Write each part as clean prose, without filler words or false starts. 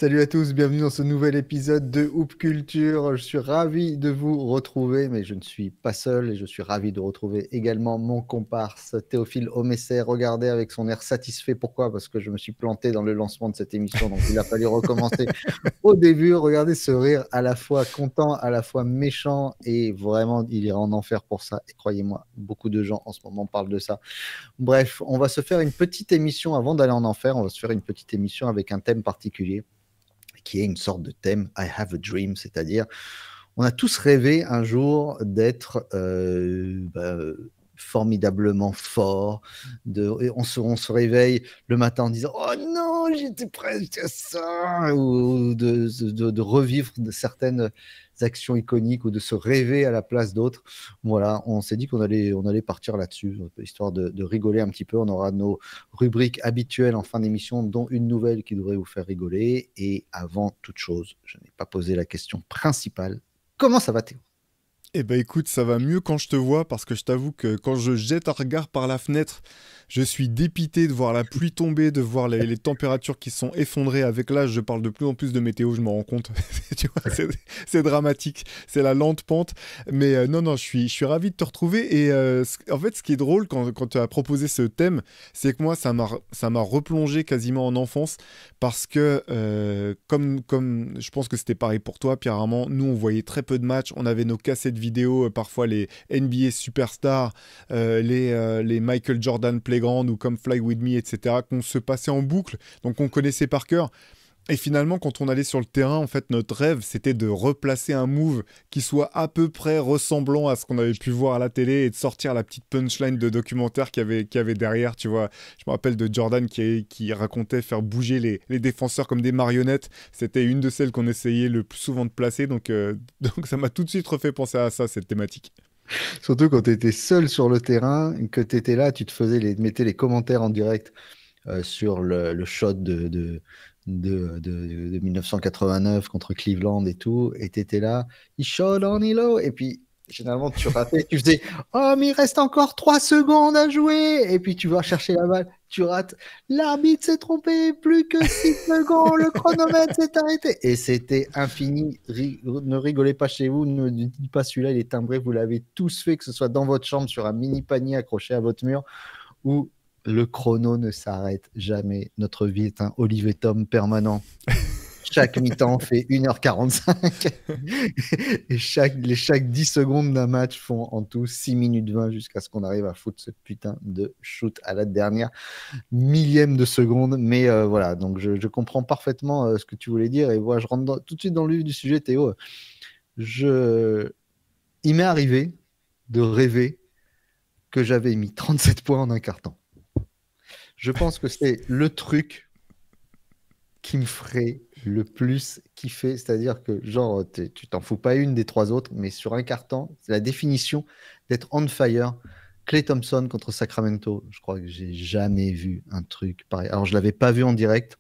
Salut à tous, bienvenue dans ce nouvel épisode de Hoop Culture. Je suis ravi de vous retrouver, mais je ne suis pas seul et je suis ravi de retrouver également mon comparse Théophile Omesser. Regardez avec son air satisfait. Pourquoi? Parce que je me suis planté dans le lancement de cette émission, donc il a fallu recommencer au début. Regardez ce rire à la fois content, à la fois méchant et vraiment il ira en enfer pour ça. Et croyez-moi, beaucoup de gens en ce moment parlent de ça. Bref, on va se faire une petite émission avant d'aller en enfer. On va se faire une petite émission avec un thème particulier qui est une sorte de thème I have a dream, c'est-à-dire on a tous rêvé un jour d'être formidablement fort. On se réveille le matin en disant oh non, j'étais presque à ça, ou de revivre de certaines actions iconiques ou de se rêver à la place d'autres. Voilà, on s'est dit on allait partir là-dessus, histoire de rigoler un petit peu. On aura nos rubriques habituelles en fin d'émission, dont une nouvelle qui devrait vous faire rigoler. Et avant toute chose, je n'ai pas posé la question principale. Comment ça va, Théo? Eh ben écoute, ça va mieux quand je te vois parce que je t'avoue que quand je jette un regard par la fenêtre, je suis dépité de voir la pluie tomber, de voir les températures qui sont effondrées. Avec l'âge, je parle de plus en plus de météo, je me rends compte. Tu vois, c'est dramatique, c'est la lente pente. Mais non, je suis ravi de te retrouver. Et en fait, ce qui est drôle quand tu as proposé ce thème, c'est que moi, ça m'a replongé quasiment en enfance parce que, comme je pense que c'était pareil pour toi, Pierre Armand, nous, on voyait très peu de matchs, on avait nos cassettes vidéo, parfois les NBA Superstars, les Michael Jordan Playground ou comme Fly With Me, etc., qu'on se passait en boucle, donc on connaissait par cœur. Et finalement, quand on allait sur le terrain, en fait, notre rêve, c'était de replacer un move qui soit à peu près ressemblant à ce qu'on avait pu voir à la télé et de sortir la petite punchline de documentaire qu'il y avait derrière, tu vois. Je me rappelle de Jordan qui racontait faire bouger les défenseurs comme des marionnettes. C'était une de celles qu'on essayait le plus souvent de placer, donc, donc ça m'a tout de suite refait penser à ça, cette thématique. Surtout quand tu étais seul sur le terrain, que tu étais là, tu te mettais les commentaires en direct sur le shot de 1989 contre Cleveland et tout, et tu étais là, il shot on Hilo, et puis généralement tu ratais, tu faisais oh, mais il reste encore 3 secondes à jouer, et puis tu vas chercher la balle, tu rates, l'arbitre s'est trompé, plus que 6 secondes, le chronomètre s'est arrêté, et c'était infini. Ne rigolez pas chez vous, ne dites pas celui-là, il est timbré, vous l'avez tous fait, que ce soit dans votre chambre, sur un mini panier accroché à votre mur où le chrono ne s'arrête jamais. Notre vie est un Olivier Tom permanent. Chaque mi-temps fait 1h45 et chaque 10 secondes d'un match font en tout 6 minutes 20 jusqu'à ce qu'on arrive à foutre ce putain de shoot à la dernière millième de seconde. Mais voilà, donc je comprends parfaitement ce que tu voulais dire et voilà, je rentre tout de suite dans le vif du sujet, Théo. Je... Il m'est arrivé de rêver que j'avais mis 37 points en un quart-temps. Je pense que c'est le truc qui me ferait le plus kiffer. C'est-à-dire que, genre, tu t'en fous pas une des trois autres, mais sur un carton, c'est la définition d'être on fire. Klay Thompson contre Sacramento, je crois que j'ai jamais vu un truc pareil. Alors, je l'avais pas vu en direct,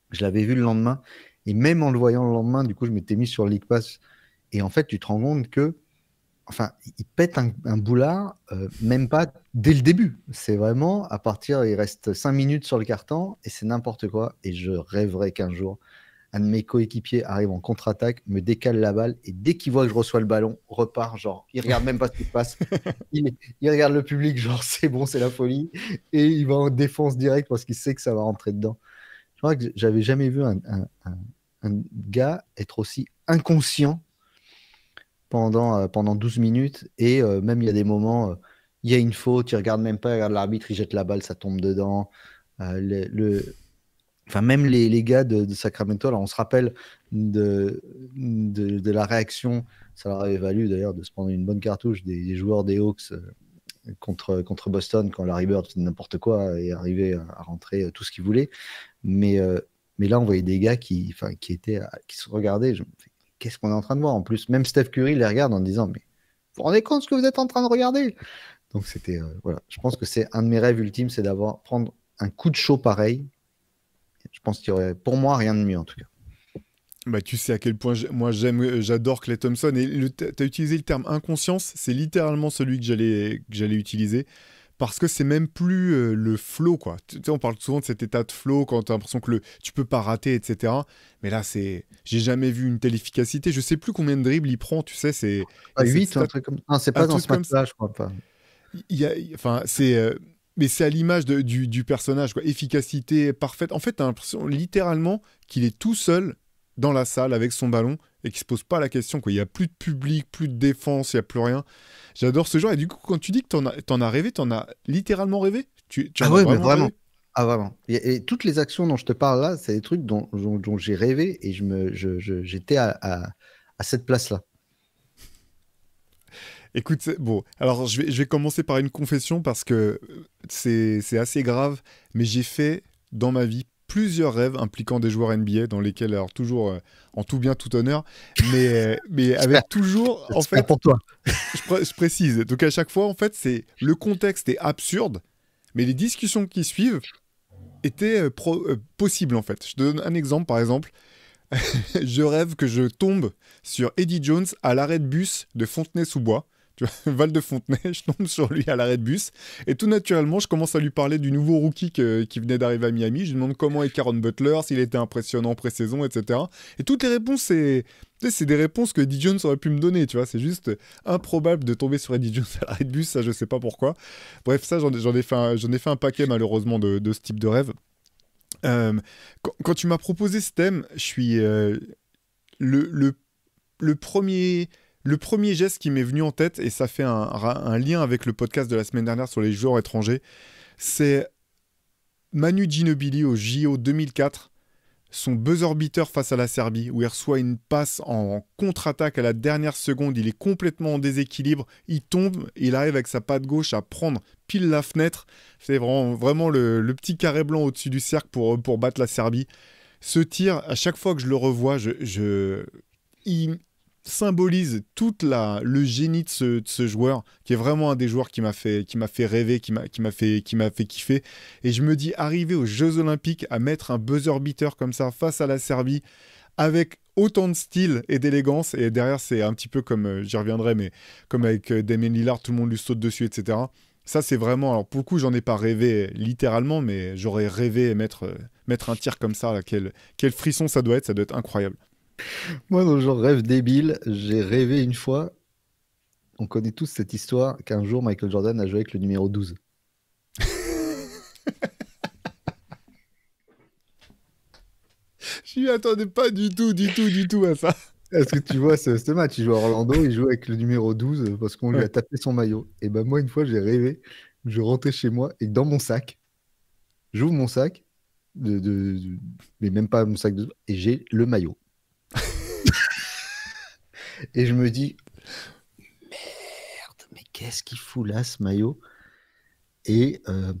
je l'avais vu le lendemain, et même en le voyant le lendemain, du coup, je m'étais mis sur League Pass. Et en fait, tu te rends compte que enfin, il pète un boulard, même pas dès le début. C'est vraiment à partir, il reste 5 minutes sur le carton et c'est n'importe quoi. Et je rêverais qu'un jour, un de mes coéquipiers arrive en contre-attaque, me décale la balle et dès qu'il voit que je reçois le ballon, repart. Genre, il regarde même pas ce qui se passe. Il regarde le public, genre, c'est bon, c'est la folie. Et il va en défense directe parce qu'il sait que ça va rentrer dedans. Je crois que j'avais jamais vu un gars être aussi inconscient pendant 12 minutes. Et même, il y a des moments, il y a une faute, il regarde même pas, il regarde l'arbitre, il jette la balle, ça tombe dedans. Enfin, même les gars de Sacramento, là, on se rappelle de la réaction, ça leur avait valu d'ailleurs de se prendre une bonne cartouche des joueurs des Hawks contre Boston quand Larry Bird faisait n'importe quoi et arrivait à rentrer tout ce qu'il voulait. Mais, euh, mais là, on voyait des gars qui se regardaient. Qu'est-ce qu'on est en train de voir? En plus, même Steph Curry les regarde en disant, mais vous vous rendez compte ce que vous êtes en train de regarder? Donc c'était, voilà. Je pense que c'est un de mes rêves ultimes, c'est d'avoir prendre un coup de chaud pareil. Je pense qu'il y aurait, pour moi, rien de mieux en tout cas. Bah, tu sais à quel point moi j'adore Klay Thompson et tu as utilisé le terme inconscience, c'est littéralement celui que j'allais utiliser parce que c'est même plus le flow, quoi. Tu sais, on parle souvent de cet état de flow quand tu as l'impression que tu peux pas rater, etc. Mais là, j'ai jamais vu une telle efficacité. Je sais plus combien de dribbles il prend, tu sais, il y a cette 8 ou un stat, truc comme ça. Non, c'est un pas dans truc ce comme ça. match-là, je crois pas. Enfin, mais c'est à l'image du personnage, quoi. Efficacité parfaite. En fait, t'as l'impression littéralement qu'il est tout seul dans la salle avec son ballon et qu'il se pose pas la question, quoi. Il y a plus de public, plus de défense, il y a plus rien. J'adore ce genre. Et du coup, quand tu dis que t'en as rêvé, t'en as littéralement rêvé? Tu Ah en as ouais, mais vraiment vraiment. rêvé? Ah vraiment. Et toutes les actions dont je te parle là, c'est des trucs dont j'ai rêvé et j'étais à cette place-là. Écoute, bon, alors je vais commencer par une confession parce que c'est assez grave, mais j'ai fait dans ma vie plusieurs rêves impliquant des joueurs NBA dans lesquels, alors toujours en tout bien, tout honneur, mais J'espère. avec toujours, en J'espère fait, pour toi. je précise, donc à chaque fois, en fait, le contexte est absurde, mais les discussions qui suivent étaient possibles, en fait. Je te donne un exemple, par exemple, je rêve que je tombe sur Eddie Jones à l'arrêt de bus de Fontenay-sous-Bois. Tu vois, Val de Fontenay, je tombe sur lui à l'arrêt de bus. Et tout naturellement, je commence à lui parler du nouveau rookie qui venait d'arriver à Miami. Je lui demande comment est Caron Butler, s'il était impressionnant en pré-saison, etc. Et toutes les réponses, c'est des réponses que Eddie Jones aurait pu me donner. Tu vois, c'est juste improbable de tomber sur Eddie Jones à l'arrêt de bus. Ça, je sais pas pourquoi. Bref, ça, j'en ai fait un paquet, malheureusement, de ce type de rêve. Quand tu m'as proposé ce thème, je suis le, le, le premier geste qui m'est venu en tête, et ça fait un lien avec le podcast de la semaine dernière sur les joueurs étrangers, c'est Manu Ginobili au JO 2004, son buzzer beater face à la Serbie, où il reçoit une passe en contre-attaque à la dernière seconde, il est complètement en déséquilibre, il tombe, il arrive avec sa patte gauche à prendre pile la fenêtre, c'est vraiment le petit carré blanc au-dessus du cercle pour battre la Serbie. Ce tir, à chaque fois que je le revois, il symbolise le génie de ce joueur, qui est vraiment un des joueurs qui m'a fait rêver, qui m'a fait kiffer. Et je me dis, arriver aux Jeux Olympiques à mettre un buzzer beater comme ça face à la Serbie, avec autant de style et d'élégance, et derrière c'est un petit peu comme, j'y reviendrai, mais comme avec Damien Lillard, tout le monde lui saute dessus, etc. Ça c'est vraiment, alors pour le coup j'en ai pas rêvé littéralement, mais j'aurais rêvé mettre un tir comme ça, là, quel frisson ça doit être incroyable. Moi, dans le genre rêve débile, j'ai rêvé une fois, on connaît tous cette histoire, qu'un jour Michael Jordan a joué avec le numéro 12. Je m'y attendais pas du tout à ça. Est-ce que tu vois ce match? Il joue à Orlando, il joue avec le numéro 12 parce qu'on lui Ouais. a tapé son maillot. Et ben moi, une fois, j'ai rêvé, je rentrais chez moi et dans mon sac, j'ouvre mon sac, mais même pas mon sac et j'ai le maillot. Et je me dis, merde, mais qu'est-ce qu'il fout là, ce maillot? Et, euh,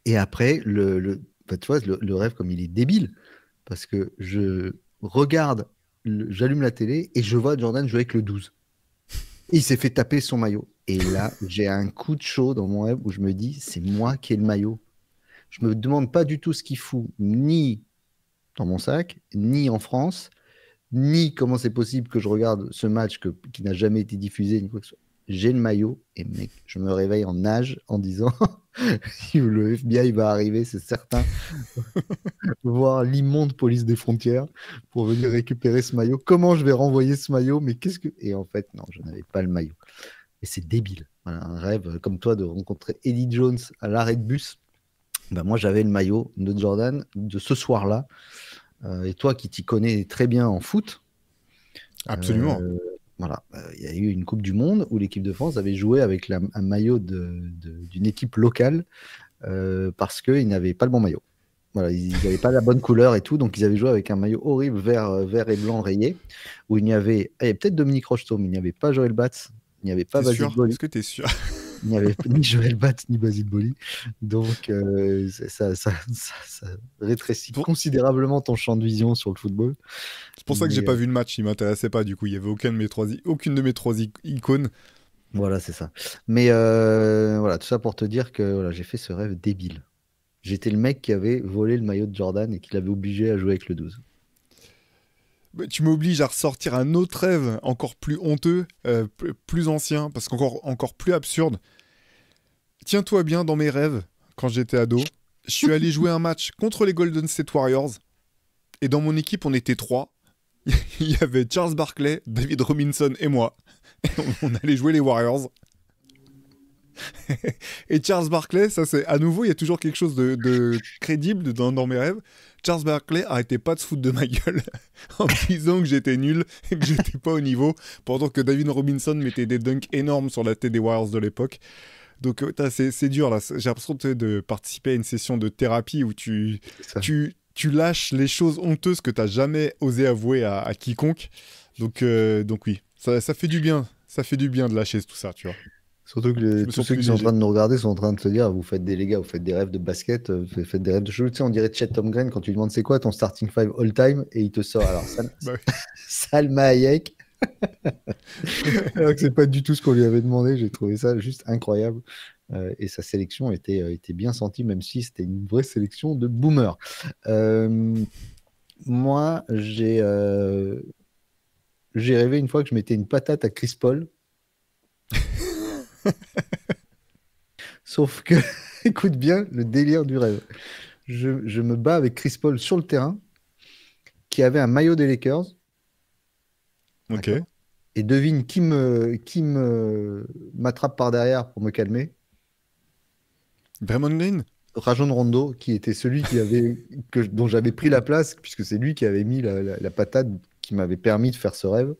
et après, enfin, tu vois, le rêve, comme il est débile, parce que je regarde, j'allume la télé et je vois Jordan jouer avec le 12. Et il s'est fait taper son maillot. Et là, j'ai un coup de chaud dans mon rêve où je me dis, c'est moi qui ai le maillot. Je me demande pas du tout ce qu'il fout, ni dans mon sac, ni en France, ni comment c'est possible que je regarde ce match qui n'a jamais été diffusé, ni quoi que ce soit. J'ai le maillot et mec, je me réveille en nage en disant le FBI va arriver, c'est certain, voir l'immonde police des frontières pour venir récupérer ce maillot. Comment je vais renvoyer ce maillot? Mais qu'est-ce que. Et en fait, non, je n'avais pas le maillot. Et c'est débile. Voilà, un rêve comme toi de rencontrer Eddie Jones à l'arrêt de bus. Ben, moi, j'avais le maillot de Jordan de ce soir-là. Et toi qui t'y connais très bien en foot, Absolument. euh, voilà, il y a eu une Coupe du Monde où l'équipe de France avait joué avec un maillot d'une équipe locale parce qu'ils n'avaient pas le bon maillot. Voilà, ils n'avaient pas la bonne couleur et tout, donc ils avaient joué avec un maillot horrible vert et blanc rayé, où il y avait peut-être Dominique Rocheteau, mais il n'y avait pas Joël Batz, il n'y avait pas T'es Basile sûr? Boli, Est-ce que t'es sûr? il n'y avait ni Joël Batz ni Basile Boli, donc ça rétrécit Bon, considérablement ton champ de vision sur le football. c'est pour ça que j'ai Mais pas vu le match, il m'intéressait pas du coup. Il y avait aucune de mes trois icônes. voilà, c'est ça. Mais voilà, tout ça pour te dire que voilà, j'ai fait ce rêve débile. J'étais le mec qui avait volé le maillot de Jordan et qui l'avait obligé à jouer avec le 12. Bah, tu m'obliges à ressortir un autre rêve encore plus honteux, plus ancien, parce qu'encore encore plus absurde. Tiens-toi bien, dans mes rêves, quand j'étais ado, je suis allé jouer un match contre les Golden State Warriors. Et dans mon équipe, on était trois. Il y avait Charles Barkley, David Robinson et moi. Et on allait jouer les Warriors. Et Charles Barkley, ça c'est à nouveau, il y a toujours quelque chose de crédible dans mes rêves. Charles Barkley arrêtait pas de se foutre de ma gueule en me disant que j'étais nul et que j'étais pas au niveau, pendant que David Robinson mettait des dunks énormes sur la tête des Warriors de l'époque. Donc c'est dur là. J'ai l'impression de participer à une session de thérapie où tu lâches les choses honteuses que t'as jamais osé avouer à quiconque. Donc oui, ça fait du bien. Ça fait du bien de lâcher tout ça, tu vois. Surtout que Je me tous sens ceux plus qui sont en léger. train de nous regarder sont en train de se dire, vous faites des les gars, vous faites des rêves de basket, vous faites des rêves de choses. Tu sais, on dirait Chet Holmgren quand tu lui demandes c'est quoi ton starting five all time et il te sort alors Bah Salma Hayek. Alors que c'est pas du tout ce qu'on lui avait demandé. J'ai trouvé ça juste incroyable. Et sa sélection était bien sentie, même si c'était une vraie sélection de boomers. Moi, j'ai rêvé une fois que je mettais une patate à Chris Paul. Sauf que, écoute bien le délire du rêve. Je me bats avec Chris Paul sur le terrain, qui avait un maillot des Lakers. ok. D'accord. Et devine qui m'attrape par derrière pour me calmer. Draymond Green? Rajon Rondo, qui était celui dont j'avais pris la place, puisque c'est lui qui avait mis la patate qui m'avait permis de faire ce rêve.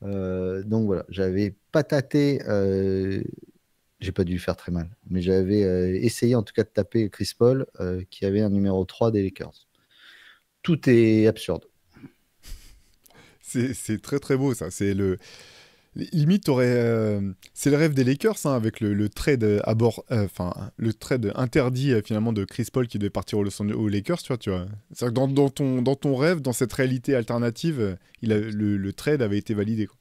Donc voilà, j'avais pataté, j'ai pas dû lui faire très mal, mais j'avais essayé en tout cas de taper Chris Paul, qui avait un numéro 3 des Lakers. Tout est absurde. C'est très très beau ça. C'est le limite c'est le rêve des Lakers hein, avec le trade à bord, enfin le trade interdit finalement de Chris Paul qui devait partir aux Lakers, tu vois. C'est-à-dire que dans ton rêve, dans cette réalité alternative, le trade avait été validé, quoi.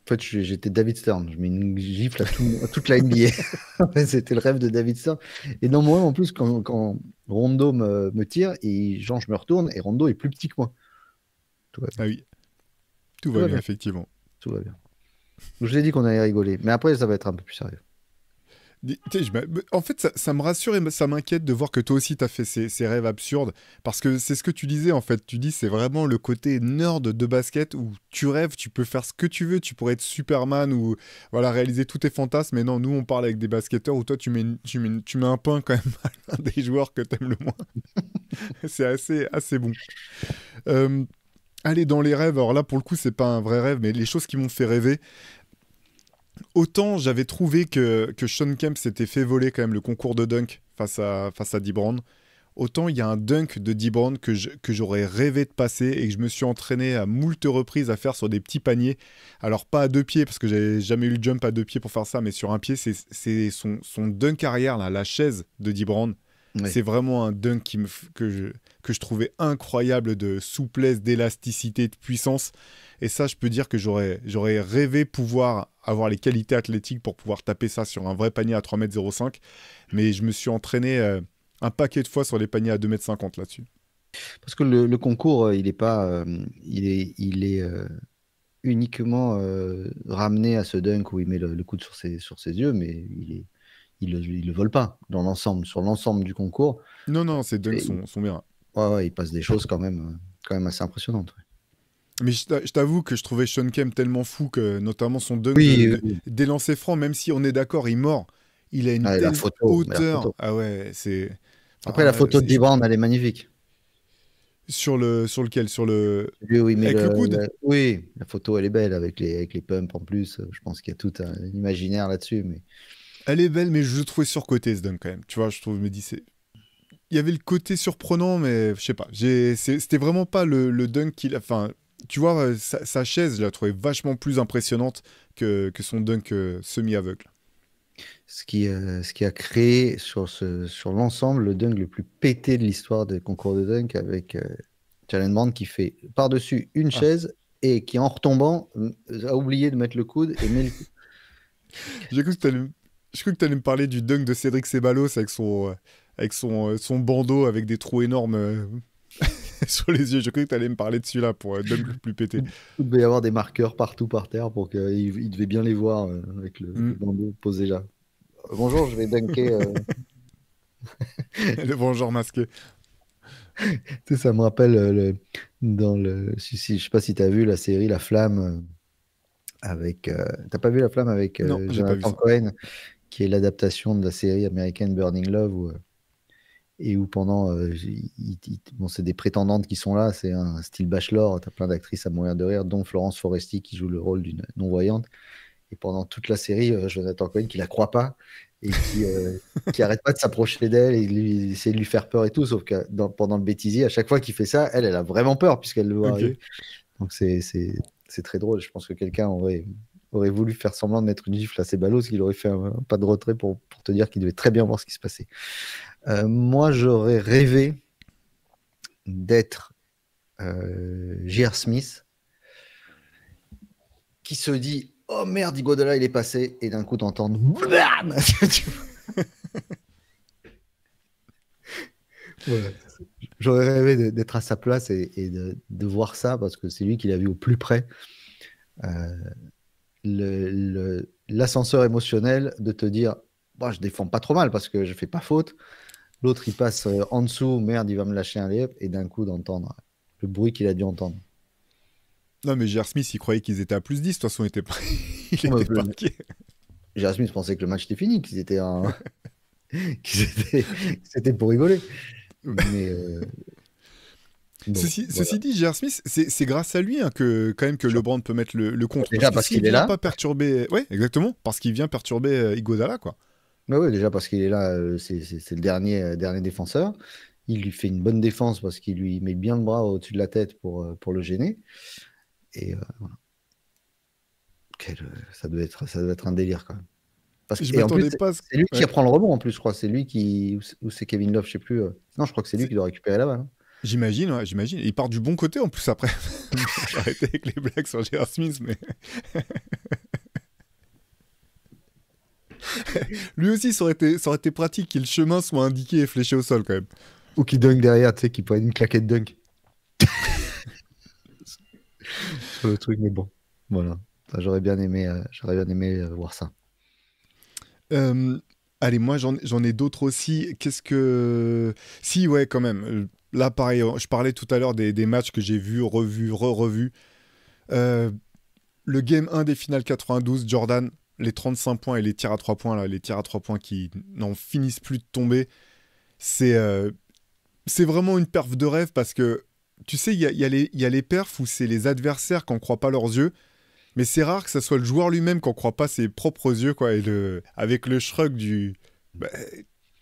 En fait, j'étais David Stern. Je mets une gifle à toute la NBA. En fait, c'était le rêve de David Stern. Et dans moi, en plus, quand Rondo me tire, et genre, je me retourne, et Rondo est plus petit que moi. Tout va bien. Ah oui, tout Tout va va bien bien. effectivement. Tout va bien. Donc, je l'ai dit qu'on allait rigoler. Mais après, ça va être un peu plus sérieux. Tu sais, en fait, ça me rassure et ça m'inquiète de voir que toi aussi, tu as fait ces rêves absurdes. Parce que c'est ce que tu disais, en fait. Tu dis, c'est vraiment le côté nerd de basket où tu rêves, tu peux faire ce que tu veux. Tu pourrais être Superman ou voilà, réaliser tous tes fantasmes. Mais non, nous, on parle avec des basketteurs où toi, tu mets un pain quand même à l'un des joueurs que tu aimes le moins. C'est assez bon. Euh, Allez, dans les rêves. Alors là, pour le coup, c'est pas un vrai rêve, mais les choses qui m'ont fait rêver. Autant j'avais trouvé que Sean Kemp s'était fait voler quand même le concours de dunk face à Dee Brown, autant il y a un dunk de Dee Brown que j'aurais rêvé de passer et que je me suis entraîné à moult reprises à faire sur des petits paniers. Alors pas à deux pieds, parce que j'ai jamais eu le jump à deux pieds pour faire ça, mais sur un pied, c'est son dunk arrière, là, la chaise de Dee Brown. Oui. C'est vraiment un dunk que je trouvais incroyable de souplesse, d'élasticité, de puissance. Et ça, je peux dire que j'aurais rêvé pouvoir avoir les qualités athlétiques pour pouvoir taper ça sur un vrai panier à 3,05 m. Mais je me suis entraîné un paquet de fois sur les paniers à 2,50 m là-dessus. Parce que le concours, il est pas, il est uniquement ramené à ce dunk où il met le coude sur ses yeux, mais il le vole pas dans l'ensemble, sur l'ensemble du concours. Non, non, ces dunks Et, sont bien. ouais, ouais, il passe des choses quand même assez impressionnantes. Ouais. Mais je t'avoue que je trouvais Sean Kemp tellement fou que notamment son dunk Oui, oui, oui. des lancers francs, même si on est d'accord, il mord, il a une Ah, et la telle photo, mais la hauteur. photo. Ah ouais, c'est... Après, la Enfin, photo de Dibran, elle est magnifique. sur lequel? Sur le... Celui où il met Avec le coude? Oui, la photo, elle est belle avec les pumps en plus. Je pense qu'il y a tout un imaginaire là-dessus. Mais Elle est belle, mais je le trouvais surcoté ce dunk quand même. Tu vois, je me dis, il y avait le côté surprenant, mais je sais pas. C'était vraiment pas le dunk qu'il a. Enfin, tu vois, sa chaise, je la trouvais vachement plus impressionnante que son dunk semi-aveugle. ce qui a créé sur l'ensemble le dunk le plus pété de l'histoire des concours de dunk avec Jalen Brown qui fait par-dessus une Ah, chaise et qui, en retombant, a oublié de mettre le coude et met le coude. j'ai cru que t'allais, je cru que t'allais me parler du dunk de Cédric Ceballos avec son bandeau avec des trous énormes sur les yeux. Je cru que t'allais me parler de celui-là pour dunk le plus pété. Il devait y avoir des marqueurs partout par terre pour qu'il devait bien les voir avec le Hmm. bandeau posé là. Bonjour, je vais dunker. Le vengeur masqué. Tu sais, ça me rappelle je sais pas si tu as vu la série La Flamme avec. T'as pas vu La Flamme avec Non, j'ai pas vu Jonathan ça. Cohen, qui est l'adaptation de la série américaine Burning Love, et où pendant. Bon, c'est des prétendantes qui sont là, c'est un style Bachelor, t'as plein d'actrices à mourir de rire, dont Florence Foresti qui joue le rôle d'une non-voyante. Et pendant toute la série, Jonathan Cohen qui la croit pas et qui arrête pas de s'approcher d'elle et il essaie de lui faire peur et tout. Sauf que pendant le bêtisier, à chaque fois qu'il fait ça, elle a vraiment peur puisqu'elle le voit Ok. arriver. Donc c'est très drôle. Je pense que quelqu'un aurait voulu faire semblant de mettre une gifle à ses ballots, qu'il aurait fait un pas de retrait pour te dire qu'il devait très bien voir ce qui se passait. Moi, j'aurais rêvé d'être J.R. Smith qui se dit oh merde, Iguodala il est passé, et d'un coup t'entends blam. Voilà. J'aurais rêvé d'être à sa place et de voir ça parce que c'est lui qui l'a vu au plus près. Euh, L'ascenseur émotionnel de te dire bah, je défends pas trop mal parce que je fais pas faute. L'autre il passe en dessous, merde, il va me lâcher un layup, et d'un coup d'entendre le bruit qu'il a dû entendre. Non, mais J.R. Smith, il croyait qu'ils étaient à plus 10. De toute façon, il Ouais, était parqué. J.R. Smith pensait que le match était fini, c'était pour rigoler. Mais bon, voilà. Ceci dit, J.R. Smith, c'est grâce à lui hein, que quand même que LeBron peut mettre le contre. Parce Déjà que parce s'il qu'il est vient là. pas perturber, ouais, exactement, parce qu'il vient perturber Iguodala, quoi. Mais oui, déjà parce qu'il est là, c'est le dernier défenseur. Il lui fait une bonne défense parce qu'il lui met bien le bras au-dessus de la tête pour le gêner. Et voilà. Ça doit être un délire quand même. Je Et en plus, m'attendais pas. c'est lui qui Ouais. reprend le rebond en plus, je crois. C'est lui ou c'est Kevin Love, je sais plus. Non, je crois que c'est lui C'est- qui doit récupérer la balle, hein. J'imagine, ouais, j'imagine. Il part du bon côté en plus après. J'ai arrêté avec les blagues sur J.R. Smith, mais lui aussi, ça aurait été pratique que le chemin soit indiqué et fléché au sol quand même. Ou qui dunk derrière, tu sais, qui prend une claquette dunk sur le truc, mais bon. Voilà. Ça, j'aurais bien aimé voir ça. Euh, Allez, moi j'en ai d'autres aussi. Qu'est-ce que. Si, ouais, quand même. Là, pareil, je parlais tout à l'heure des matchs que j'ai vus, revus, re-revus. Euh, le game 1 des finales 92, Jordan, les 35 points et les tirs à 3 points, là, les tirs à 3 points qui n'en finissent plus de tomber. C'est c'est vraiment une perf de rêve parce que, tu sais, il y a les perfs où c'est les adversaires qui n'en croient pas leurs yeux. Mais c'est rare que ça soit le joueur lui-même qui n'en croit pas ses propres yeux, quoi. Et avec le shrug du. Bah,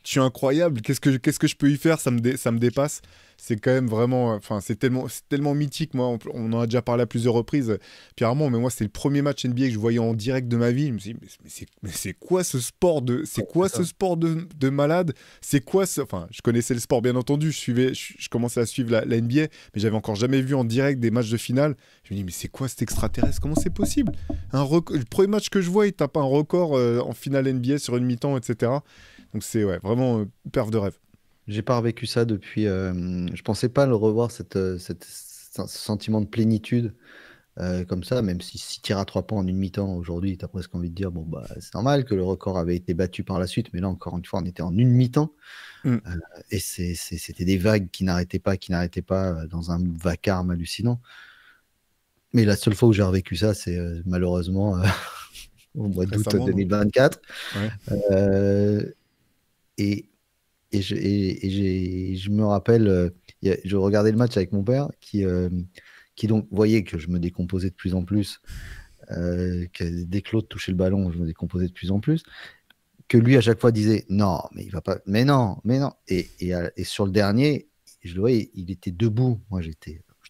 je suis incroyable, qu'est-ce que je peux y faire, ça me dépasse. C'est quand même vraiment. Enfin, c'est tellement mythique, moi. On en a déjà parlé à plusieurs reprises. Pierre Armand, mais moi, c'est le premier match NBA que je voyais en direct de ma vie. Je me suis dit, mais c'est quoi ce sport de. C'est Ouais, quoi c'est ça. ce sport de malade? C'est quoi ce. Enfin, je connaissais le sport, bien entendu. Je commençais à suivre la NBA, mais j'avais encore jamais vu en direct des matchs de finale. Je me dis, mais c'est quoi cet extraterrestre? Comment c'est possible? Le premier match que je vois, il tape un record en finale NBA sur une mi-temps, etc. Donc c'est ouais, vraiment perf de rêve. J'ai pas revécu ça depuis. Je pensais pas le revoir, ce sentiment de plénitude comme ça, même si tirs à 3 points en une mi-temps aujourd'hui, tu as presque envie de dire bon, bah, c'est normal que le record avait été battu par la suite, mais là, encore une fois, on était en une mi-temps Mm. euh, et c'était des vagues qui n'arrêtaient pas dans un vacarme hallucinant. Mais la seule fois où j'ai revécu ça, c'est malheureusement au mois d'août Récemment, non? 2024. Ouais. Euh, et, je me rappelle, je regardais le match avec mon père qui donc voyait que je me décomposais de plus en plus, que dès que l'autre touchait le ballon, je me décomposais de plus en plus, que lui à chaque fois disait non, mais il va pas, mais non, mais non. Et sur le dernier, je le voyais, il était debout. Moi, je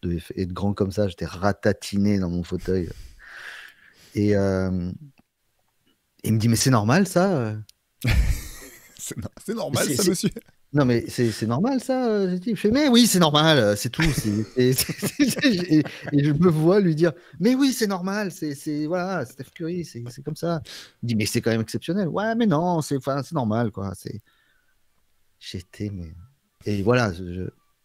devais être grand comme ça, j'étais ratatiné dans mon fauteuil. Et il me dit, mais c'est normal ça? C'est normal C'est- ça, c'est- monsieur. Non, mais c'est normal ça, Zeti. Je fais, mais oui, c'est normal, c'est tout. Et je me vois lui dire, mais oui, c'est normal, voilà, Steph Curry, c'est comme ça. Il me dit, mais c'est quand même exceptionnel. Ouais, mais non, enfin, c'est normal, quoi. J'étais, mais. Et voilà,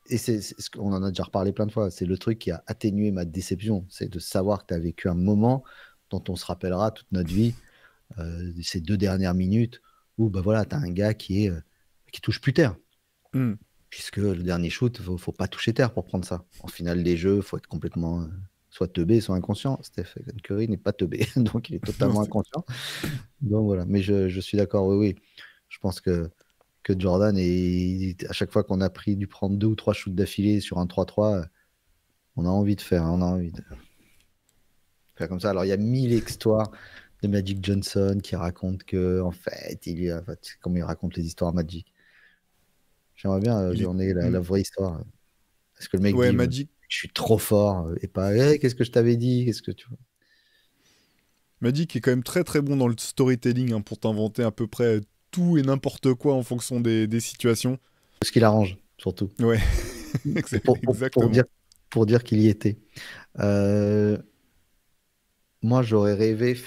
et c'est ce qu'on en a déjà reparlé plein de fois. C'est le truc qui a atténué ma déception, c'est de savoir que tu as vécu un moment dont on se rappellera toute notre vie, ces 2 dernières minutes où bah voilà, tu as un gars qui touche plus terre. Hmm. Puisque le dernier shoot, faut pas toucher terre pour prendre ça. En finale des jeux, faut être complètement soit teubé, soit inconscient. Stephen Curry n'est pas teubé, donc il est Non, totalement inconscient. Donc voilà, mais je suis d'accord, oui, oui. Je pense que Jordan, à chaque fois qu'on a dû prendre 2 ou 3 shoots d'affilée sur un 3-3, on a envie de faire, on a envie de faire comme ça. Alors il y a 1000 histoires de Magic Johnson qui racontent que, en fait, comme il raconte les histoires Magic. J'aimerais bien il est... qu'on ait la Hmm. vraie histoire. Est-ce que le mec Ouais, dit, Magic. je suis trop fort, et pas, hey, qu'est-ce que je t'avais dit? Qu'est-ce que tu vois? Magic est quand même très très bon dans le storytelling, hein, pour t'inventer à peu près tout et n'importe quoi en fonction des situations. Ce qu'il arrange, surtout. Ouais, Et exactement. pour dire qu'il y était. Euh, Moi, j'aurais rêvé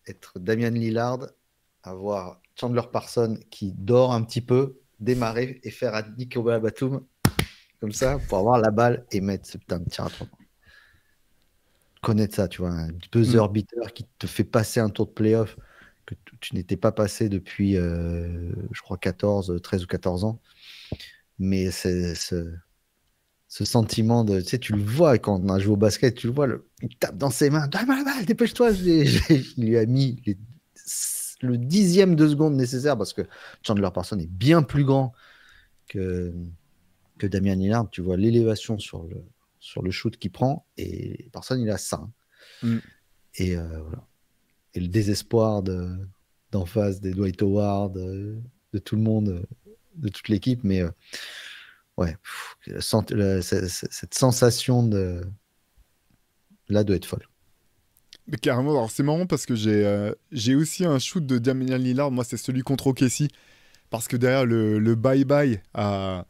être Damian Lillard, avoir Chandler Parsons qui dort un petit peu, démarrer et faire à Nicolas Batum comme ça pour avoir la balle et mettre ce putain de tir à 3 points. Connaître ça, tu vois, un Hmm. buzzer beater qui te fait passer un tour de playoff que tu n'étais pas passé depuis, je crois, 13 ou 14 ans. Mais c'est ce sentiment de, tu sais, tu le vois quand on a joué au basket, tu le vois, il tape dans ses mains, donne-moi la balle, dépêche-toi. Il lui a mis le 10e de seconde nécessaire parce que Chandler Parsons est bien plus grand que, que Damian Lillard. Tu vois l'élévation sur le shoot qu'il prend et Parsons, il a ça. Hmm. Et voilà. Et le désespoir d'en face des Dwight Howard, de tout le monde, de toute l'équipe, mais ouais, cette sensation là doit être folle. Mais carrément, alors c'est marrant parce que j'ai aussi un shoot de Damian Lillard, moi c'est celui contre OKC, parce que derrière le bye-bye, à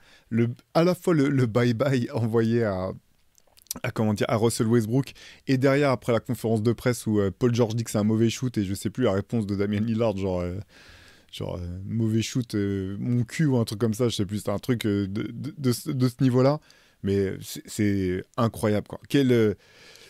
la fois le bye-bye envoyé comment dire, à Russell Westbrook, et derrière après la conférence de presse où Paul George dit que c'est un mauvais shoot, et je sais plus la réponse de Damian Lillard, mauvais shoot, mon cul ou un truc comme ça, je sais plus, c'était un truc de ce niveau-là, mais c'est incroyable quoi.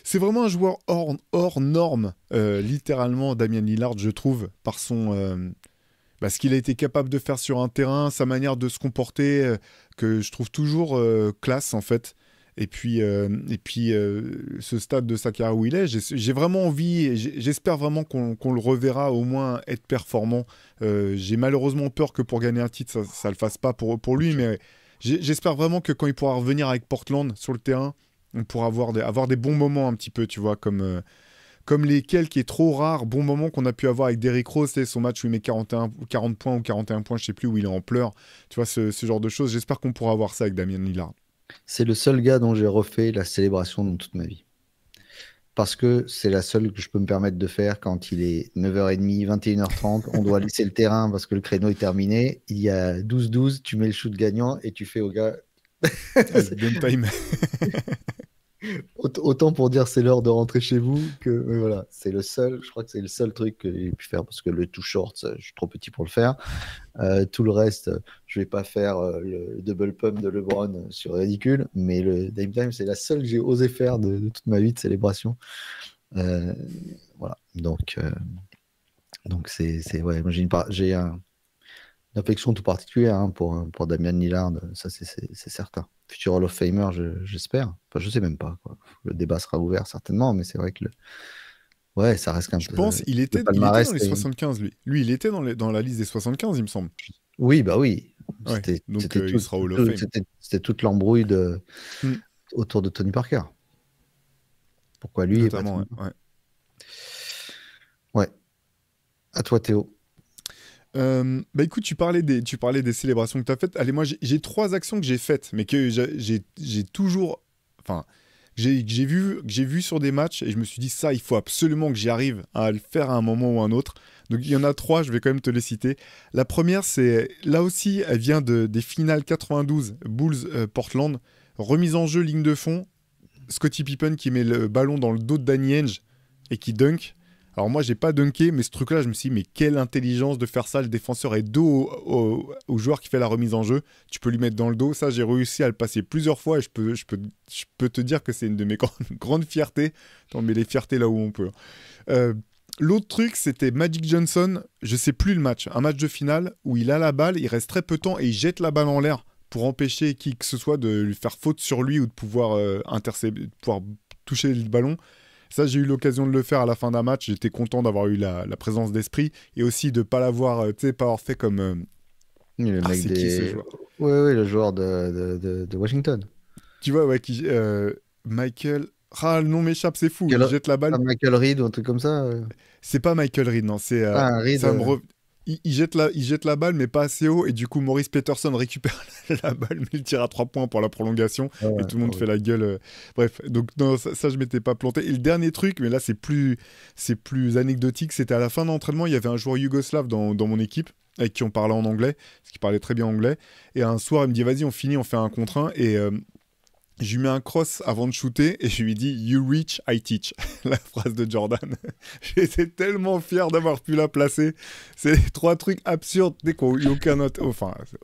C'est vraiment un joueur hors norme, littéralement, Damian Lillard, je trouve, par ce qu'il a été capable de faire sur un terrain, sa manière de se comporter, que je trouve toujours classe, en fait. Ce stade de sa carrière où il est, j'ai vraiment envie, j'espère vraiment qu'on le reverra au moins être performant. J'ai malheureusement peur que pour gagner un titre, ça le fasse pas pour lui, mais j'espère vraiment que quand il pourra revenir avec Portland sur le terrain, on pourra avoir des bons moments un petit peu, tu vois, comme les quelques trop rares bons moments qu'on a pu avoir avec Derrick Rose, c'est son match où il met 40 points ou 41 points, je sais plus, où il est en pleurs, tu vois, ce genre de choses. J'espère qu'on pourra avoir ça avec Damian Lillard. C'est le seul gars dont j'ai refait la célébration dans toute ma vie. Parce que c'est la seule que je peux me permettre de faire quand il est 9h30, 21h30. On doit laisser le terrain parce que le créneau est terminé. Il y a 12-12, tu mets le shoot gagnant et tu fais au gars. Avec Game Time. Autant pour dire c'est l'heure de rentrer chez vous que voilà, c'est le seul, je crois que c'est le seul truc que j'ai pu faire parce que le too short, je suis trop petit pour le faire. Tout le reste, je vais pas faire le double pump de LeBron sur ridicule, mais le Dame Time, c'est la seule que j'ai osé faire de toute ma vie de célébration. Euh, voilà, donc c'est ouais, moi j'ai une affection tout particulière hein, pour Damian Lillard, ça c'est certain. Futur Hall of Famer, j'espère. Enfin, je sais même pas. Quoi. Le débat sera ouvert certainement, mais c'est vrai que ouais, ça reste qu'un Je peu. pense Le il était dans palmarès, les 75, lui. Lui, il était dans la liste des 75, il me semble. oui, bah oui. Ouais, donc C'était il sera Hall of Fame. c'était toute l'embrouille Hmm, autour de Tony Parker. Pourquoi lui et pas notamment, Tony? ouais. Ouais. Ouais. À toi, Théo. Bah écoute, tu parlais des célébrations que tu as faites. Allez, moi, j'ai 3 actions que j'ai faites, mais que j'ai toujours. Enfin, que j'ai vu sur des matchs et je me suis dit, ça, il faut absolument que j'y arrive à le faire à un moment ou à un autre. Donc, il y en a 3, je vais quand même te les citer. La première, c'est. Là aussi, elle vient des finales 92, Bulls-Portland. Remise en jeu, ligne de fond. Scottie Pippen qui met le ballon dans le dos de Danny Ainge et qui dunk. Alors moi, j'ai pas dunké, mais ce truc-là, je me suis dit, mais quelle intelligence de faire ça. Le défenseur est dos au joueur qui fait la remise en jeu. Tu peux lui mettre dans le dos. Ça, j'ai réussi à le passer plusieurs fois et je peux te dire que c'est une de mes grandes fiertés. Attends, mais les fiertés là où on peut. L'autre truc, c'était Magic Johnson, je sais plus le match, un match de finale où il a la balle, il reste très peu de temps et il jette la balle en l'air pour empêcher qui que ce soit de lui faire faute sur lui ou de pouvoir intercepter, de pouvoir toucher le ballon. Ça, j'ai eu l'occasion de le faire à la fin d'un match. J'étais content d'avoir eu la présence d'esprit et aussi de ne pas l'avoir, tu sais, pas avoir fait comme. Le Ah, mec c'est qui ce des. joueur? Ouais, ouais, le joueur de Washington. Tu vois, ouais, Michael. Ah, le nom m'échappe, c'est fou. Il Quel... jette la balle. Ah, Michael Reed ou un truc comme ça. C'est pas Michael Reed, non. Ah, un Reed. Ça me il jette la balle, mais pas assez haut. Et du coup, Maurice Peterson récupère la balle, mais il tire à 3 points pour la prolongation. Ah Et ouais, tout le monde horrible. fait la gueule. Bref, donc non, ça je m'étais pas planté. Et le dernier truc, mais là, c'est plus anecdotique. C'était à la fin de l'entraînement, il y avait un joueur yougoslave dans mon équipe, avec qui on parlait en anglais, parce qu'il parlait très bien anglais. Et un soir, il me dit, vas-y, on finit, on fait un contre un. Et je lui mets un cross avant de shooter et je lui dis You reach, I teach. La phrase de Jordan. J'étais tellement fier d'avoir pu la placer. C'est trois trucs absurdes dès qu'on n'a eu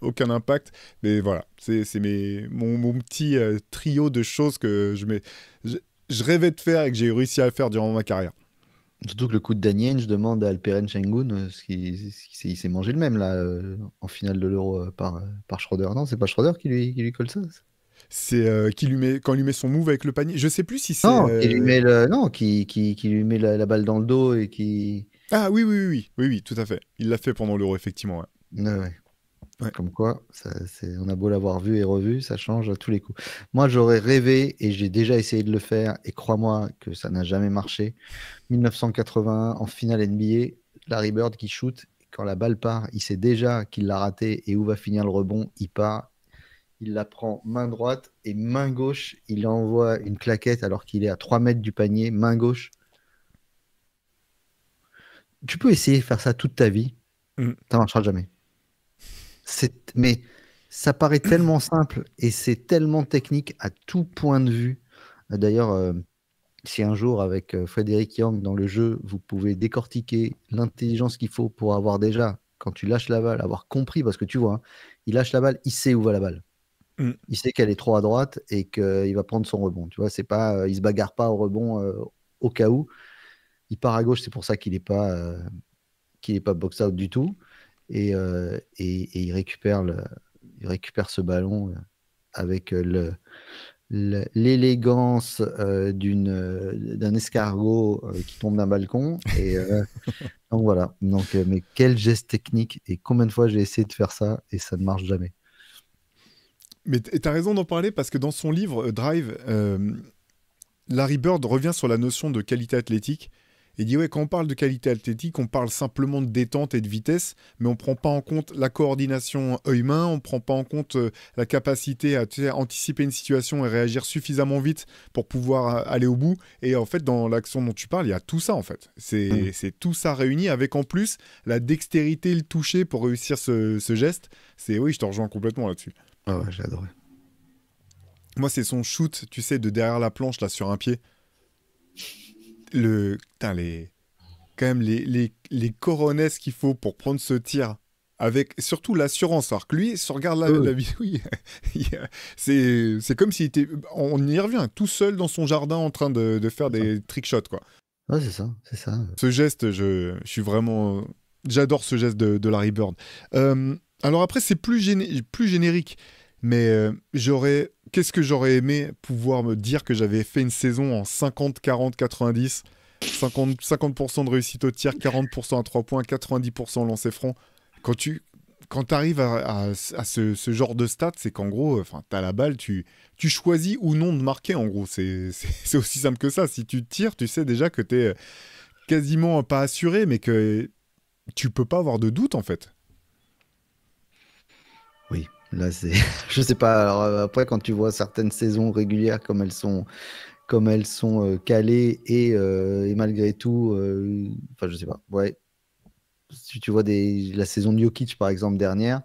aucun impact. Mais voilà, c'est mon petit trio de choses que je rêvais de faire et que j'ai réussi à faire durant ma carrière. Surtout que le coup de Daniel, je demande à Alperen Şengün, il s'est mangé le même là, en finale de l'Euro par Schroeder. Non, c'est pas Schroeder qui lui colle ça? C'est quand il lui met son move avec le panier. Je sais plus si c'est. Non, qui lui met non, qui lui met la balle dans le dos et qui. Ah oui, oui, oui, oui, oui, oui, tout à fait. Il l'a fait pendant l'Euro, effectivement. Ouais. Ouais, ouais. Ouais. Comme quoi, on a beau l'avoir vu et revu, ça change à tous les coups. Moi, j'aurais rêvé, et j'ai déjà essayé de le faire, et crois-moi que ça n'a jamais marché. 1981, en finale NBA, Larry Bird qui shoot, quand la balle part, il sait déjà qu'il l'a raté et où va finir le rebond, il part, il la prend main droite et main gauche, il envoie une claquette alors qu'il est à 3 mètres du panier, main gauche. Tu peux essayer de faire ça toute ta vie, Mm. ça marchera jamais. Mais ça paraît tellement simple et c'est tellement technique à tout point de vue. D'ailleurs, si un jour, avec Frédéric Young dans le jeu, vous pouvez décortiquer l'intelligence qu'il faut pour avoir déjà, quand tu lâches la balle, avoir compris, parce que tu vois, hein, il lâche la balle, il sait où va la balle. Mm. Il sait qu'elle est trop à droite et qu'il va prendre son rebond. Tu vois, c'est pas, il se bagarre pas au rebond au cas où. Il part à gauche, c'est pour ça qu'il est pas box out du tout. Et il récupère ce ballon avec l'élégance d'un escargot qui tombe d'un balcon. Et donc voilà. Donc, mais quel geste technique et combien de fois j'ai essayé de faire ça et ça ne marche jamais. Mais t'as raison d'en parler parce que dans son livre Drive, Larry Bird revient sur la notion de qualité athlétique. Il dit ouais, quand on parle de qualité athlétique, on parle simplement de détente et de vitesse, mais on ne prend pas en compte la coordination œil-main, on ne prend pas en compte la capacité à anticiper une situation et réagir suffisamment vite pour pouvoir aller au bout. Et en fait, dans l'action dont tu parles, il y a tout ça en fait. C'est tout ça réuni avec en plus la dextérité, le toucher pour réussir ce geste. Oui, je te rejoins complètement là-dessus. Ah ouais, j'ai adoré. Moi, c'est son shoot, tu sais, de derrière la planche, là, sur un pied. Putain, quand même, les coronesses qu'il faut pour prendre ce tir, avec surtout l'assurance. Alors que lui, si on regarde la vidéo, c'est comme s'il était... On y revient, tout seul dans son jardin en train de faire des trick shots, quoi. Ouais, c'est ça, c'est ça. Ce geste, je suis vraiment... J'adore ce geste de Larry Bird. Alors après, c'est plus générique. Mais qu'est-ce que j'aurais aimé pouvoir me dire que j'avais fait une saison en 50, 40, 90, 50% de réussite au tir, 40% à 3 points, 90% au lancer franc. Quand tu arrives à ce genre de stats, c'est qu'en gros, tu as la balle, tu choisis ou non de marquer, en gros. C'est aussi simple que ça. Si tu tires, tu sais déjà que tu es quasiment pas assuré, mais que tu peux pas avoir de doute, en fait. Oui, là c'est, je sais pas. Alors, après, quand tu vois certaines saisons régulières comme elles sont calées et malgré tout, enfin je sais pas. Ouais, si tu vois la saison de Jokic par exemple dernière,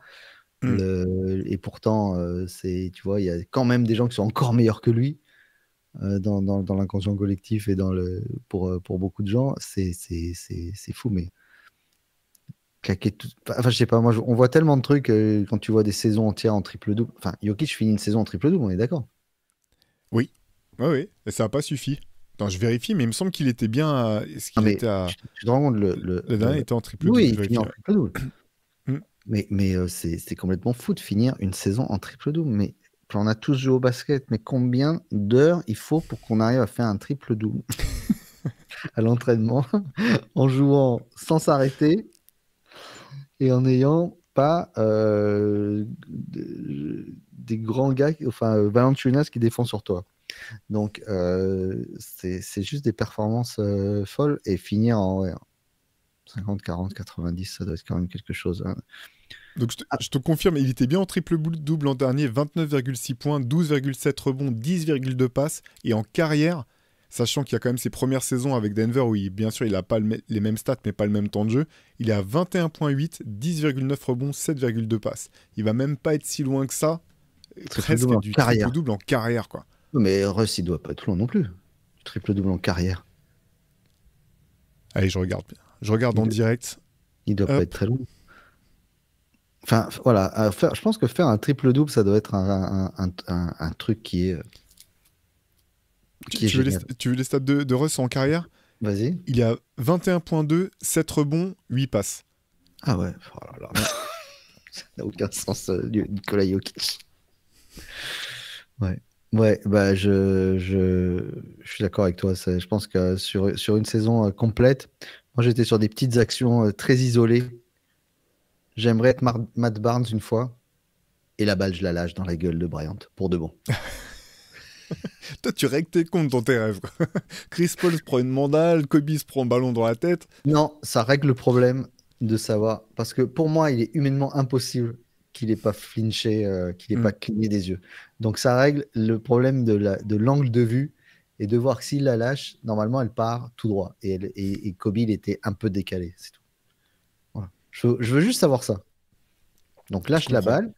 Mm. et pourtant tu vois, il y a quand même des gens qui sont encore meilleurs que lui dans l'inconscient collectif et pour beaucoup de gens, c'est fou, mais claquer tout. Enfin, je sais pas, moi, on voit tellement de trucs quand tu vois des saisons entières en triple-double. Enfin, Jokic finit une saison en triple-double, on est d'accord. Oui, oui, oui. Et ça n'a pas suffi. Non, je vérifie, mais il me semble qu'il était bien Est-ce Non, qu'il mais était à... tu te rends compte Le dernier était en triple-double, Oui, je il finit vérifie. en Ouais. triple-double. Mm. Mais c'est complètement fou de finir une saison en triple-double. Mais on a tous joué au basket, mais combien d'heures il faut pour qu'on arrive à faire un triple-double à l'entraînement en jouant sans s'arrêter et en n'ayant pas des grands gars, enfin Valanciunas qui défend sur toi. Donc c'est juste des performances folles et finir en 50, 40, 90, ça doit être quand même quelque chose, hein. Donc je te confirme, il était bien en triple-double l'an dernier, 29,6 points, 12,7 rebonds, 10,2 passes. Et en carrière, sachant qu'il y a quand même ses premières saisons avec Denver, où bien sûr il n'a pas les mêmes stats, mais pas le même temps de jeu, il est à 21,8, 10,9 rebonds, 7,2 passes. Il va même pas être si loin que ça, presque Triple-double en du carrière. triple-double en carrière, quoi. Mais Russ, il doit pas être loin non plus. Triple-double en carrière. Allez, je regarde bien. Je regarde en direct. Il doit pas être Hop. très loin. Enfin, voilà. Je pense que faire un triple-double, ça doit être un truc qui est génial. Tu veux les stats de Russ en carrière? Vas-y. Il est à 21,2, 7 rebonds, 8 passes. Ah ouais. Oh là là. Ça n'a aucun sens, Nikola Jokic. Ouais. Ouais, bah je suis d'accord avec toi. Je pense que sur une saison complète, moi j'étais sur des petites actions très isolées. J'aimerais être Matt Barnes une fois, et la balle, je la lâche dans la gueule de Bryant, pour de bon. Toi, tu règles tes comptes dans tes rêves, quoi. Chris Paul se prend une mandale, Kobe se prend un ballon dans la tête. Non, ça règle le problème de savoir, parce que pour moi, il est humainement impossible qu'il n'ait pas flinché, qu'il n'ait pas cligné des yeux. Donc ça règle le problème de l'angle de vue et de voir que s'il la lâche, normalement, elle part tout droit. Et Kobe, il était un peu décalé, c'est tout. Voilà. Je veux juste savoir ça. Donc Je lâche la comprends. balle,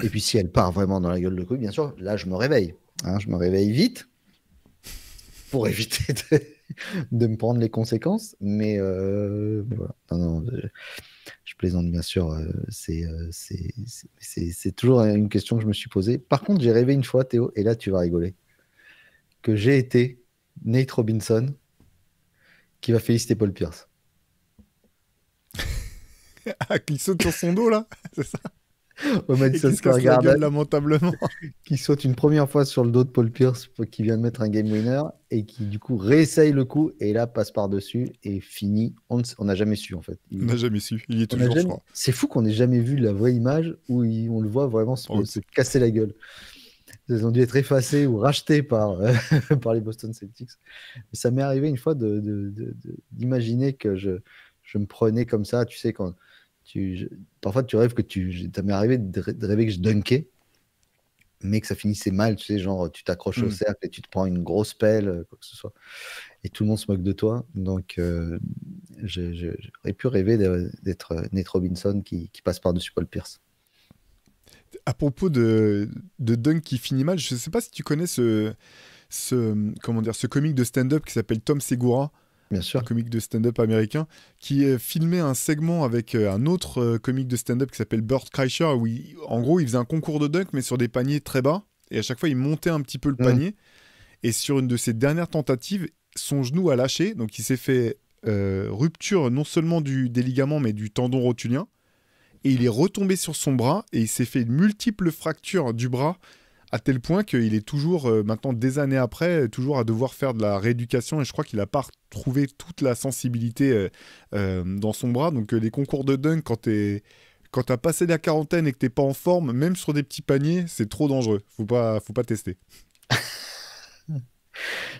et puis si elle part vraiment dans la gueule de Kobe, bien sûr, là, je me réveille. Hein, je me réveille vite pour éviter de me prendre les conséquences. Mais voilà. Non, non, je plaisante, bien sûr. C'est toujours une question que je me suis posée. Par contre, j'ai rêvé une fois, Théo, et là, tu vas rigoler, que j'ai été Nate Robinson qui va féliciter Paul Pierce. Ah, qui saute sur son dos, là? C'est ça? Au Et Madison qui se Square casse la gueule Garden, lamentablement. qui saute une première fois sur le dos de Paul Pierce qui vient de mettre un game winner et qui, du coup, réessaye le coup et là, passe par-dessus et finit. On n'a jamais su, en fait. On n'a jamais su. Il y est toujours, je crois. C'est fou qu'on n'ait jamais vu la vraie image où on le voit vraiment Oh, se casser la gueule. Ils ont dû être effacés ou rachetés par, par les Boston Celtics. Mais ça m'est arrivé une fois d'imaginer que je me prenais comme ça. Tu sais, parfois tu rêves que ça m'est arrivé de rêver que je dunkais, mais que ça finissait mal. Tu sais, genre tu t'accroches au cercle et tu te prends une grosse pelle, quoi que ce soit. Et tout le monde se moque de toi. Donc j'aurais pu rêver d'être Nate Robinson qui passe par-dessus Paul Pierce. À propos de dunk qui finit mal, je ne sais pas si tu connais comment dire, ce comique de stand-up qui s'appelle Tom Segura. Bien sûr. Un comique de stand-up américain, qui filmait un segment avec un autre comique de stand-up qui s'appelle Bert Kreischer, où en gros il faisait un concours de dunk, mais sur des paniers très bas, et à chaque fois il montait un petit peu le panier, et sur une de ses dernières tentatives, son genou a lâché, donc il s'est fait rupture non seulement des ligaments, mais du tendon rotulien, et il est retombé sur son bras, et il s'est fait multiples fractures du bras, à tel point qu'il est toujours, maintenant des années après, toujours à devoir faire de la rééducation, et je crois qu'il n'a pas retrouvé toute la sensibilité dans son bras. Donc les concours de dunk, quand t'as passé la quarantaine et que t'es pas en forme, même sur des petits paniers, c'est trop dangereux. Faut pas tester.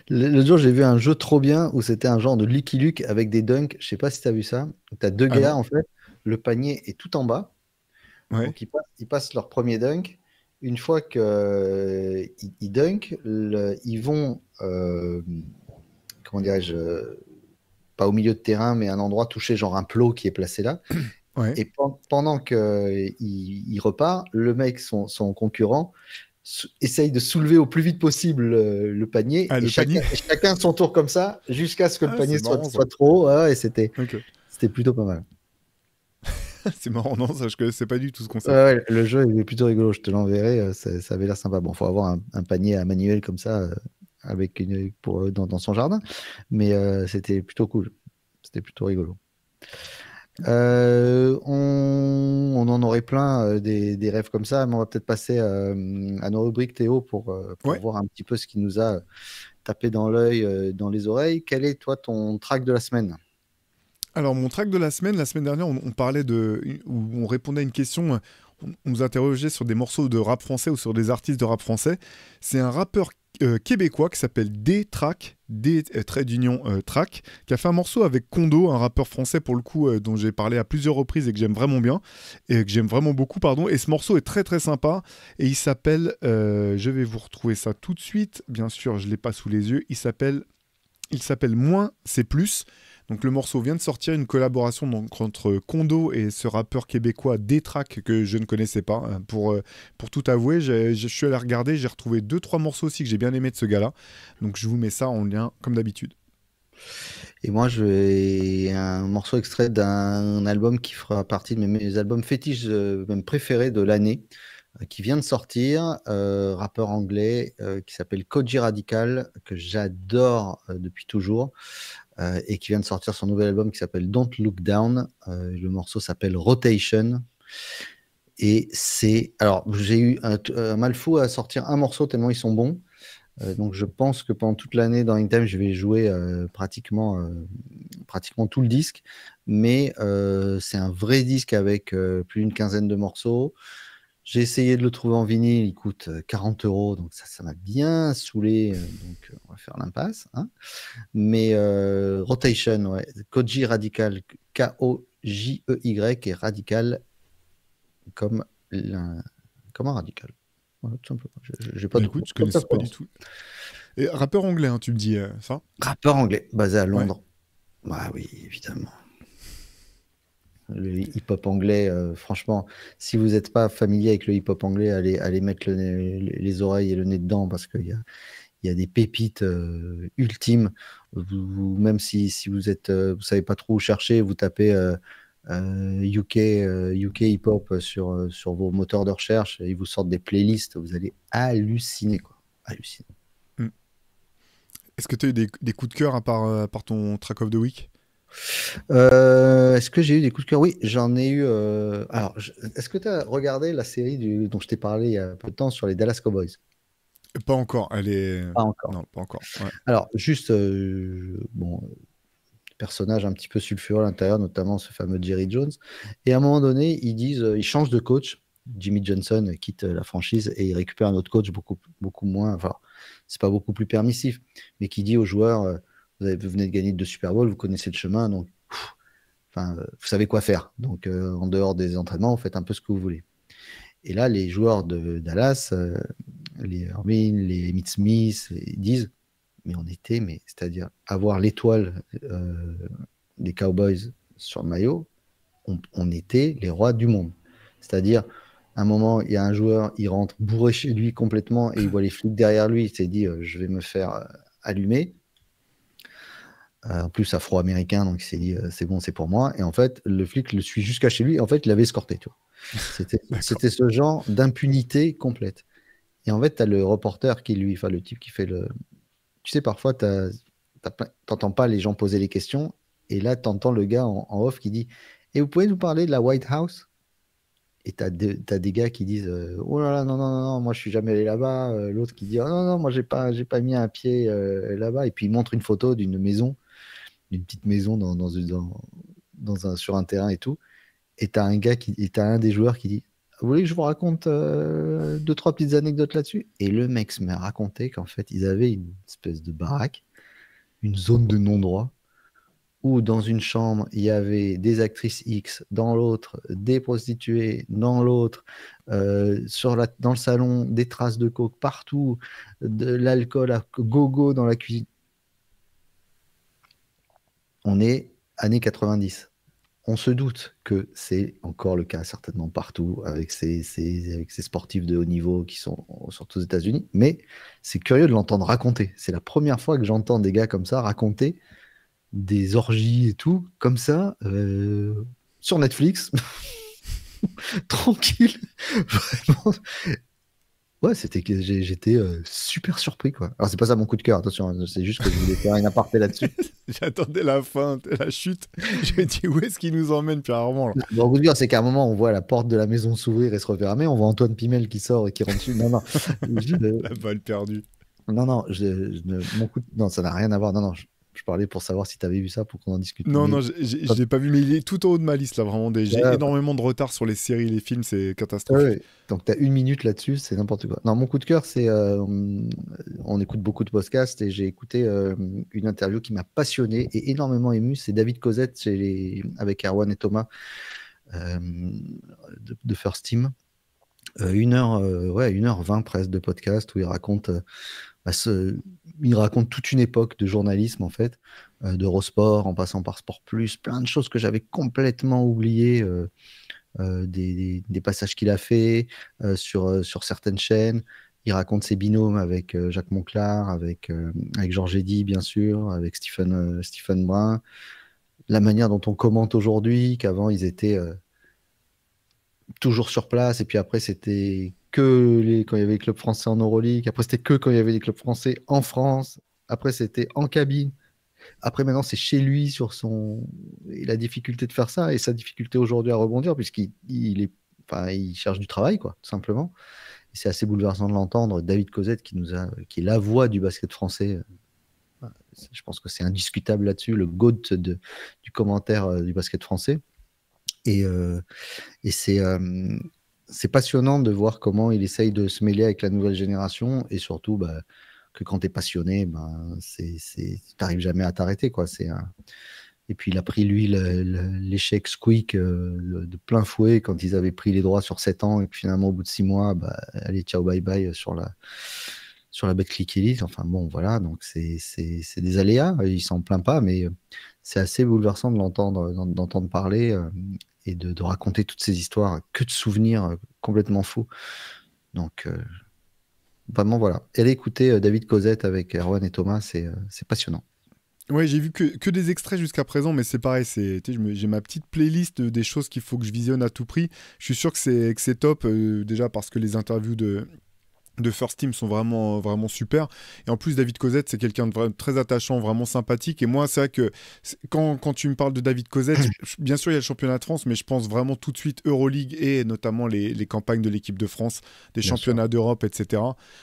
Le jour, j'ai vu un jeu trop bien où c'était un genre de Lucky Luke avec des dunks. Je sais pas si tu as vu ça. Tu as deux Ah gars, non? en fait. Le panier est tout en bas. Ouais. Donc, ils passent leur premier dunk. Une fois qu'ils ils dunkent, ils vont, comment dirais-je, pas au milieu de terrain, mais à un endroit touché, genre un plot qui est placé là. Ouais. Et pendant qu'il repart, le mec, son concurrent, essaye de soulever au plus vite possible le panier. Ah, Et le panier? chacun son tour comme ça, jusqu'à ce que le Ah, panier c'est marrant ça. soit trop haut. Ouais, et Ok. c'était plutôt pas mal. C'est marrant, non, ça, je connaissais pas du tout ce concept. Ouais, le jeu il est plutôt rigolo, je te l'enverrai. Ça avait l'air sympa. Bon, faut avoir un panier à manuel comme ça, dans son jardin. Mais c'était plutôt cool. C'était plutôt rigolo. On en aurait plein des rêves comme ça, mais on va peut-être passer à nos rubriques Théo pour Ouais. voir un petit peu ce qui nous a tapé dans l'œil, dans les oreilles. Quel est toi ton track de la semaine? Alors, mon track de la semaine dernière, on parlait où on répondait à une question, on nous interrogeait sur des morceaux de rap français ou sur des artistes de rap français. C'est un rappeur québécois qui s'appelle D-Track, trait d'union Track, qui a fait un morceau avec Kondo, un rappeur français pour le coup, dont j'ai parlé à plusieurs reprises et que j'aime vraiment bien, et que j'aime vraiment beaucoup, pardon. Et ce morceau est très très sympa, et il s'appelle, je vais vous retrouver ça tout de suite, bien sûr, je ne l'ai pas sous les yeux, il s'appelle Moins, c'est plus. Donc le morceau vient de sortir, une collaboration donc, entre Kondo et ce rappeur québécois D-Track que je ne connaissais pas. Pour tout avouer, je suis allé regarder, j'ai retrouvé 2-3 morceaux aussi que j'ai bien aimé de ce gars-là. Donc je vous mets ça en lien comme d'habitude. Et moi, j'ai un morceau extrait d'un album qui fera partie de mes albums fétiches, même préférés de l'année, qui vient de sortir, rappeur anglais qui s'appelle Koji Radical, que j'adore depuis toujours, et qui vient de sortir son nouvel album qui s'appelle Don't Look Down. Le morceau s'appelle Rotation. Et c'est. Alors, j'ai eu un mal fou à sortir un morceau tellement ils sont bons. Donc, je pense que pendant toute l'année dans In-Time, je vais jouer pratiquement tout le disque. Mais c'est un vrai disque avec plus d'une quinzaine de morceaux. J'ai essayé de le trouver en vinyle, il coûte 40 euros, donc ça m'a bien saoulé, donc on va faire l'impasse. Hein. Mais Rotation, ouais. Koji Radical, K-O-J-E-Y, et Radical comme, comme un radical. Voilà, tout simplement. J'ai pas Bah de écoute, je connaissais pas du tout. Et rappeur anglais, hein, tu me dis ça? Rappeur anglais, basé à Ouais. Londres. Bah oui, évidemment. Le hip-hop anglais, franchement, si vous n'êtes pas familier avec le hip-hop anglais, allez mettre les oreilles et le nez dedans parce qu'il y a des pépites ultimes. Même si vous savez pas trop où chercher, vous tapez UK hip-hop sur vos moteurs de recherche, ils vous sortent des playlists, vous allez halluciner, quoi. Halluciner. Mm. Est-ce que tu as eu des coups de cœur à part ton track of the week? Est-ce que j'ai eu des coups de cœur? Oui, j'en ai eu. Alors, est-ce que tu as regardé la série dont je t'ai parlé il y a peu de temps sur les Dallas Cowboys? Pas encore, elle est... Pas encore. Non, pas encore. Ouais. Alors, juste, bon, personnage un petit peu sulfureux à l'intérieur, notamment ce fameux Jerry Jones. Et à un moment donné, ils changent de coach. Jimmy Johnson quitte la franchise et il récupère un autre coach beaucoup moins. Enfin, c'est pas beaucoup plus permissif, mais qui dit aux joueurs vous venez de gagner 2 Super Bowls, vous connaissez le chemin, donc vous savez quoi faire. Donc, en dehors des entraînements, vous faites un peu ce que vous voulez. Et là, les joueurs de Dallas, les Irvin, les Emmitt Smith, ils disent mais c'est-à-dire avoir l'étoile des Cowboys sur le maillot, on était les rois du monde. C'est-à-dire, à un moment, il y a un joueur, il rentre bourré chez lui complètement et il voit les flics derrière lui, il s'est dit, je vais me faire allumer. En plus, afro-américain, donc il s'est dit, c'est bon, c'est pour moi. Et en fait, le flic le suit jusqu'à chez lui. Et en fait, il l'avait escorté. Tu vois. C'était ce genre d'impunité complète. Et en fait, tu as le reporter le type qui fait le. Tu sais, parfois, t'entends pas les gens poser les questions. Et là, tu entends le gars en off qui dit, et vous pouvez nous parler de la White House? Et t'as des gars qui disent oh là là, non, non, non, non, moi je suis jamais allé là-bas. L'autre qui dit oh non, non, moi j'ai pas mis un pied là-bas. Et puis il montre une photo d'une maison, d'une petite maison sur un terrain et tout. Et t'as un des joueurs qui dit vous voulez que je vous raconte 2, 3 petites anecdotes là-dessus? Et le mec se met à raconter qu'en fait ils avaient une espèce de baraque, une zone de non-droit où dans une chambre, il y avait des actrices X, dans l'autre, des prostituées, dans l'autre, dans le salon, des traces de coke partout, de l'alcool à gogo dans la cuisine. On est années 90. On se doute que c'est encore le cas certainement partout avec avec ces sportifs de haut niveau qui sont surtout aux États-Unis, mais c'est curieux de l'entendre raconter. C'est la première fois que j'entends des gars comme ça raconter des orgies et tout, comme ça, sur Netflix, tranquille, vraiment, Ouais, c'était que j'étais super surpris, quoi. Alors, c'est pas ça mon coup de cœur, attention, hein, c'est juste que je voulais faire une aparté là-dessus. J'attendais la fin, la chute. Je me dis, où est-ce qu'il nous emmène, Pierre Armand, là? Mon coup de cœur, c'est qu'à un moment, on voit la porte de la maison s'ouvrir et se refermer, on voit Antoine Pimel qui sort et qui rentre dessus. Non, non, La balle perdue. non, non, non, ça n'a rien à voir. Non, non, je parlais pour savoir si tu avais vu ça, pour qu'on en discute. Non, Mais non, je l'ai pas vu, mais il est tout en haut de ma liste, là, vraiment. J'ai ouais, énormément de retard sur les séries, les films, c'est ouais, catastrophique. ouais. Donc, tu as une minute là-dessus, c'est n'importe quoi. Non, mon coup de cœur, c'est. On écoute beaucoup de podcasts et j'ai écouté une interview qui m'a passionné et énormément ému. C'est David Cosette avec Erwan et Thomas de First Team. 1 heure, ouais, 1h20 presque de podcast où bah, il raconte toute une époque de journalisme, en fait, d'Eurosport en passant par Sport Plus, plein de choses que j'avais complètement oubliées. Des passages qu'il a fait sur certaines chaînes. Il raconte ses binômes avec Jacques Monclar, avec Georges Eddy, bien sûr, avec Stephen Brun. La manière dont on commente aujourd'hui, qu'avant ils étaient toujours sur place, et puis après c'était quand il y avait les clubs français en Euroleague, après c'était que quand il y avait les clubs français en France, après c'était en cabine. Après, maintenant, c'est chez lui et la difficulté de faire ça et sa difficulté aujourd'hui à rebondir, enfin, il cherche du travail, quoi, tout simplement. Et c'est assez bouleversant de l'entendre. David Cosette, qui est la voix du basket français, je pense que c'est indiscutable là-dessus, le GOAT du commentaire du basket français. Et, euh, et c'est passionnant de voir comment il essaye de se mêler avec la nouvelle génération et surtout, bah, que quand tu es passionné, ben, tu n'arrives jamais à t'arrêter, quoi. Et puis il a pris, lui, l'échec Squeak de plein fouet quand ils avaient pris les droits sur 7 ans. Et puis finalement, au bout de 6 mois, bah, allez, ciao, bye bye sur la Betclic Elite. Enfin bon, voilà. Donc c'est des aléas. Il s'en plaint pas, mais c'est assez bouleversant de d'entendre parler et de raconter toutes ces histoires. Que de souvenirs complètement fous. Donc, vraiment, voilà. Et allez écouter David Cosette avec Erwan et Thomas, c'est passionnant. Ouais, j'ai vu que des extraits jusqu'à présent, mais c'est pareil, j'ai ma petite playlist des choses qu'il faut que je visionne à tout prix. Je suis sûr que c'est top, déjà parce que les interviews de First Team sont vraiment, vraiment super. Et en plus, David Cosette, c'est quelqu'un de très attachant, vraiment sympathique. Et moi, c'est vrai que quand tu me parles de David Cosette, bien sûr, il y a le championnat de France, mais je pense vraiment tout de suite Euroleague et notamment les campagnes de l'équipe de France, des Bien sûr. championnats d'Europe, etc.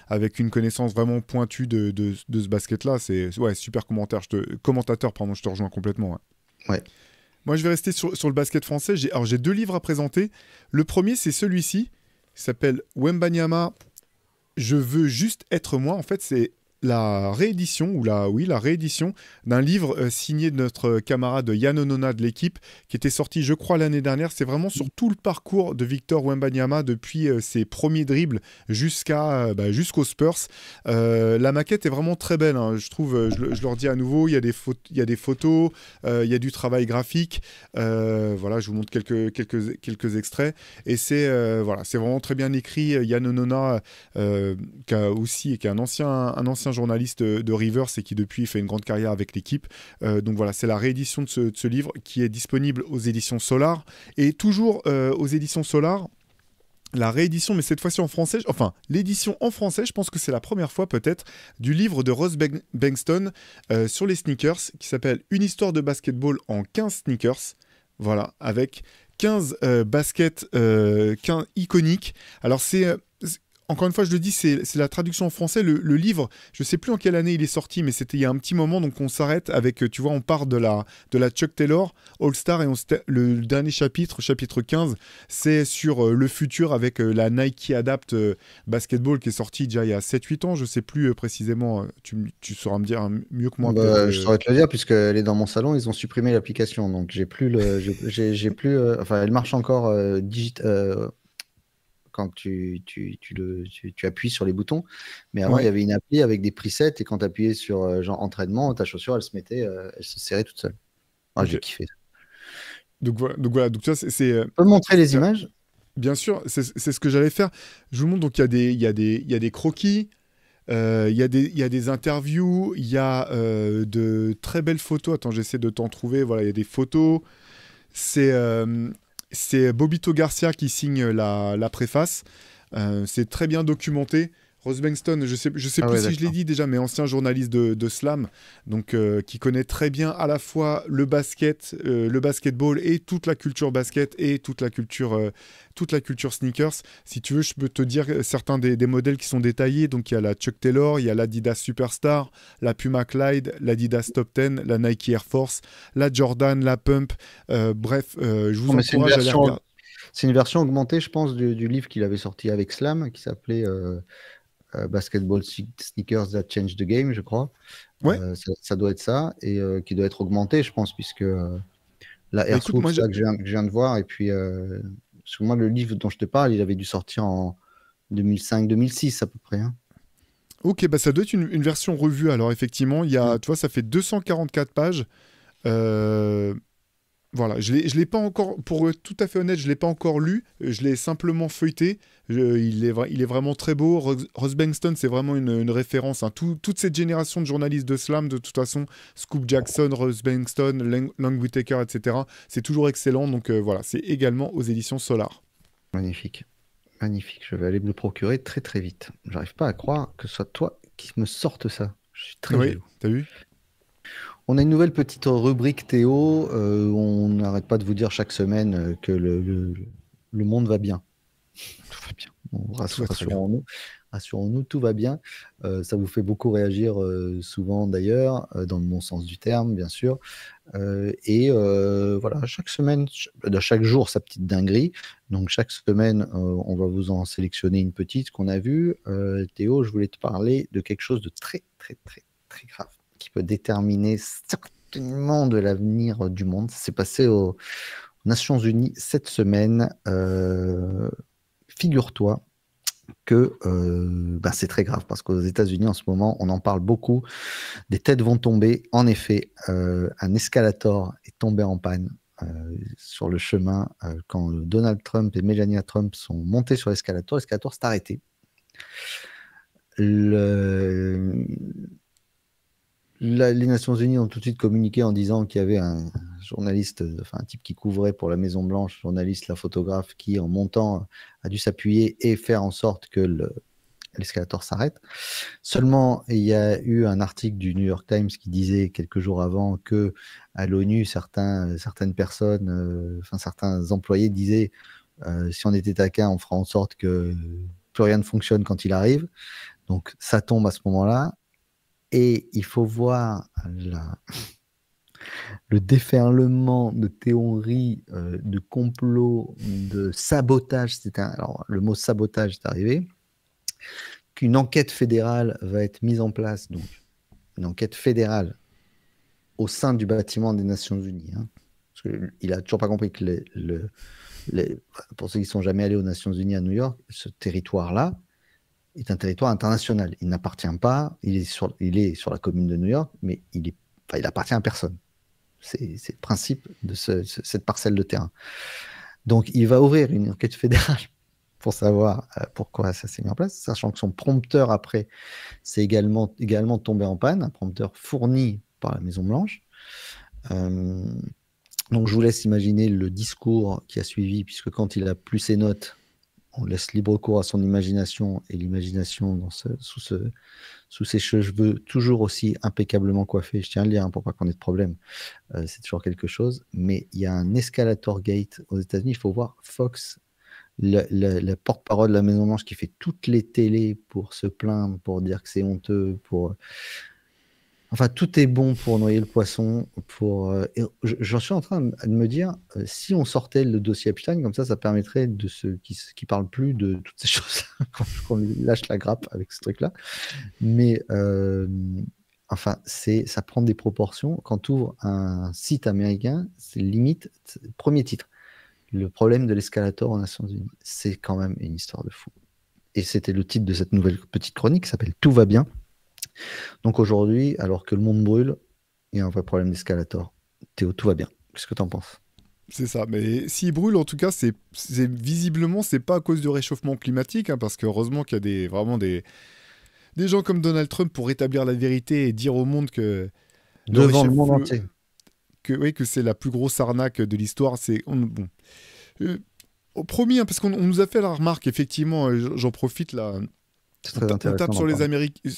Avec une connaissance vraiment pointue de ce basket-là. C'est ouais, super commentateur, pardon, je te rejoins complètement. Ouais. Ouais. Moi, je vais rester sur le basket français. J'ai 2 livres à présenter. Le premier, c'est celui-ci. Il s'appelle Wembanyama. Je veux juste être moi. En fait, c'est la réédition, la réédition d'un livre signé de notre camarade Yann Onona de l'équipe, qui était sorti, je crois, l'année dernière. C'est vraiment sur tout le parcours de Victor Wembanyama, depuis ses premiers dribbles jusqu'aux Spurs. La maquette est vraiment très belle, hein. Je trouve, je leur dis à nouveau, il y a des photos, il y a du travail graphique. Voilà, je vous montre quelques extraits. Et c'est vraiment très bien écrit. Yann Onona, qui est un ancien journaliste de Rivers et qui depuis fait une grande carrière avec l'équipe. Donc voilà, c'est la réédition de ce livre qui est disponible aux éditions Solar. Et toujours aux éditions Solar, la réédition, mais cette fois-ci en français, enfin l'édition en français, je pense que c'est la première fois peut-être, du livre de Ross Bankston sur les sneakers, qui s'appelle Une histoire de basketball en 15 sneakers. Voilà, avec 15 baskets iconiques. Alors encore une fois, je le dis, c'est la traduction en français. Le livre, je ne sais plus en quelle année il est sorti, mais c'était il y a un petit moment, donc on s'arrête avec, tu vois, on part de la Chuck Taylor All-Star et le dernier chapitre 15, c'est sur le futur avec la Nike Adapt Basketball qui est sorti déjà il y a 7-8 ans, je ne sais plus précisément, tu sauras me dire mieux que moi. Bah, je saurais te le dire, puisqu'elle est dans mon salon, ils ont supprimé l'application. Donc, j'ai plus, enfin, elle marche encore quand tu appuies sur les boutons. Mais avant, il y Ouais. avait une appli avec des presets et quand tu appuyais sur genre entraînement, ta chaussure, elle se serrait toute seule. Ah, j'ai Ok. kiffé. Donc ça, Tu peux me montrer les images? bien sûr, c'est ce que j'allais faire. Je vous montre, donc il y a des croquis. Il y a des interviews, il y a de très belles photos. Attends, j'essaie de t'en trouver. Voilà, il y a des photos. C'est Bobito Garcia qui signe la préface. C'est très bien documenté. Ross Bengtson, je sais Ah plus ouais, si je l'ai d'accord. dit déjà, mais ancien journaliste de Slam, donc qui connaît très bien à la fois le basket, le basketball et toute la culture basket et toute la culture sneakers. Si tu veux, je peux te dire certains des modèles qui sont détaillés. Donc il y a la Chuck Taylor, il y a l'Adidas Superstar, la Puma Clyde, l'Adidas Top 10, la Nike Air Force, la Jordan, la Pump. Bref, je Non, vous mais c'est encourage à aller regarder. une version augmentée, je pense, du livre qu'il avait sorti avec Slam, qui s'appelait Basketball Sneakers That Changed the Game, je crois. Ouais, Ça doit être ça, et qui doit être augmenté, je pense, puisque la bah Air écoute, Swoop, là, que je viens de voir, et puis, parce que moi, le livre dont je te parle, il avait dû sortir en 2005-2006 à peu près, hein. ok, bah ça doit être une version revue. Alors effectivement, Mm. tu vois, ça fait 244 pages. Euh, voilà, je l'ai pas encore, pour être tout à fait honnête, je l'ai pas encore lu. Je l'ai simplement feuilleté. Il est vraiment très beau. Ross Bengtson, c'est vraiment une référence, hein. Toute cette génération de journalistes de slam, de toute façon, Scoop Jackson, Ross Bengtson, Long Whitaker, etc. C'est toujours excellent. Donc voilà, c'est également aux éditions Solar. Magnifique. Magnifique. Je vais aller me le procurer très très vite. J'arrive pas à croire que ce soit toi qui me sorte ça. Je suis très Oui, jaloux. t'as vu? On a une nouvelle petite rubrique Théo. On n'arrête pas de vous dire chaque semaine que le monde va bien. Tout va bien. Tout va très bien. Rassurons-nous. Rassurons-nous, tout va bien. Ça vous fait beaucoup réagir souvent d'ailleurs, dans le bon sens du terme, bien sûr. Voilà, chaque semaine, chaque jour, sa petite dinguerie. Donc chaque semaine, on va vous en sélectionner une petite qu'on a vue. Théo, je voulais te parler de quelque chose de très, très, très, très grave qui peut déterminer certainement de l'avenir du monde. Ça s'est passé aux Nations Unies cette semaine. Figure-toi que bah, c'est très grave parce qu'aux États-Unis en ce moment, on en parle beaucoup. Des têtes vont tomber. En effet, un escalator est tombé en panne sur le chemin quand Donald Trump et Melania Trump sont montés sur l'escalator. L'escalator s'est arrêté. Le- les Nations Unies ont tout de suite communiqué en disant qu'il y avait un journaliste, enfin un type qui couvrait pour la Maison Blanche, journaliste, la photographe, qui en montant a dû s'appuyer et faire en sorte que l'escalator s'arrête. Seulement, il y a eu un article du New York Times qui disait quelques jours avant que à l'ONU, certaines personnes, enfin certains employés disaient si on était taquin, on fera en sorte que plus rien ne fonctionne quand il arrive. Donc ça tombe à ce moment-là. Et il faut voir le déferlement de théories, de complots, de sabotage. Alors, le mot sabotage est arrivé. Qu'une enquête fédérale va être mise en place, donc une enquête fédérale au sein du bâtiment des Nations Unies, hein. Parce qu'il n'a toujours pas compris que pour ceux qui ne sont jamais allés aux Nations Unies à New York, ce territoire-là est un territoire international. Il n'appartient pas, il est sur la commune de New York, mais il appartient à personne. C'est le principe de cette parcelle de terrain. Donc, il va ouvrir une enquête fédérale pour savoir pourquoi ça s'est mis en place, sachant que son prompteur, après, c'est également tombé en panne, un prompteur fourni par la Maison-Blanche. Euh, donc, je vous laisse imaginer le discours qui a suivi, puisque quand il a plus ses notes, on laisse libre cours à son imagination, et l'imagination sous ses cheveux toujours aussi impeccablement coiffés, je tiens à le dire, hein, pour pas qu'on ait de problème, c'est toujours quelque chose. Mais il y a un escalator gate aux États-Unis. Il faut voir Fox, la porte-parole de la Maison-Blanche, qui fait toutes les télés pour se plaindre, pour dire que c'est honteux, enfin, tout est bon pour noyer le poisson. J'en suis en train de me dire, si on sortait le dossier Epstein, comme ça permettrait de ceux qui parlent plus de toutes ces choses, qu'on lui lâche la grappe avec ce truc-là. Mais enfin, ça prend des proportions. Quand tu ouvres un site américain, c'est limite, premier titre, le problème de l'escalator aux Nations Unies. C'est quand même une histoire de fou. Et c'était le titre de cette nouvelle petite chronique qui s'appelle Tout va bien. Donc aujourd'hui, alors que le monde brûle, il y a un vrai problème d'escalator. Théo, tout va bien. Qu'est-ce que tu en penses? C'est ça, mais s'il brûle, en tout cas, visiblement, c'est pas à cause du réchauffement climatique, hein, parce que heureusement qu'il y a vraiment des gens comme Donald Trump pour rétablir la vérité et dire au monde que Devant le monde entier. oui, que c'est la plus grosse arnaque de l'histoire. Bon. Euh, Au premier, hein, parce qu'on nous a fait la remarque, effectivement, j'en profite là. C'est On, très on intéressant tape d'en sur les parler. Américains.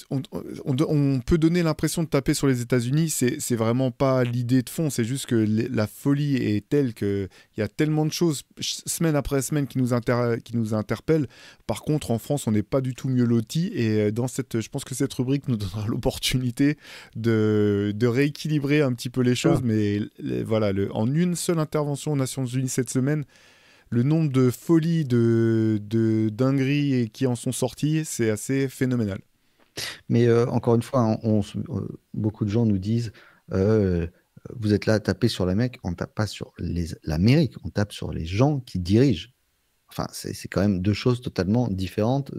On peut donner l'impression de taper sur les États-Unis. C'est vraiment pas l'idée de fond. C'est juste que la folie est telle qu'il y a tellement de choses semaine après semaine qui nous interpellent. Par contre, en France, on n'est pas du tout mieux lotis. Et je pense que cette rubrique nous donnera l'opportunité de rééquilibrer un petit peu les choses. Ah. Mais voilà, en une seule intervention aux Nations Unies cette semaine, le nombre de folies, de dingueries qui en sont sorties, c'est assez phénoménal. Mais encore une fois, hein, beaucoup de gens nous disent euh, vous êtes là à taper sur les mecs, on ne tape pas sur l'Amérique, on tape sur les gens qui dirigent. Enfin, c'est quand même deux choses totalement différentes.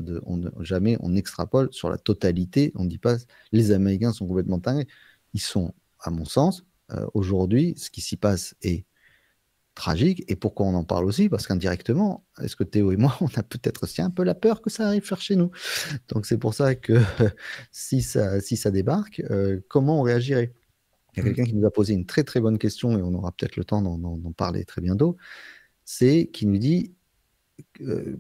Jamais on extrapole sur la totalité. On ne dit pas les Américains sont complètement dingues. Ils sont, à mon sens, aujourd'hui, ce qui s'y passe est tragique. Et pourquoi on en parle aussi? Parce qu'indirectement, est-ce que Théo et moi, on a peut-être aussi un peu la peur que ça arrive faire chez nous? Donc c'est pour ça que si ça débarque, comment on réagirait? Il y a Mm. quelqu'un qui nous a posé une très très bonne question et on aura peut-être le temps d'en parler très bientôt. C'est qui nous dit euh,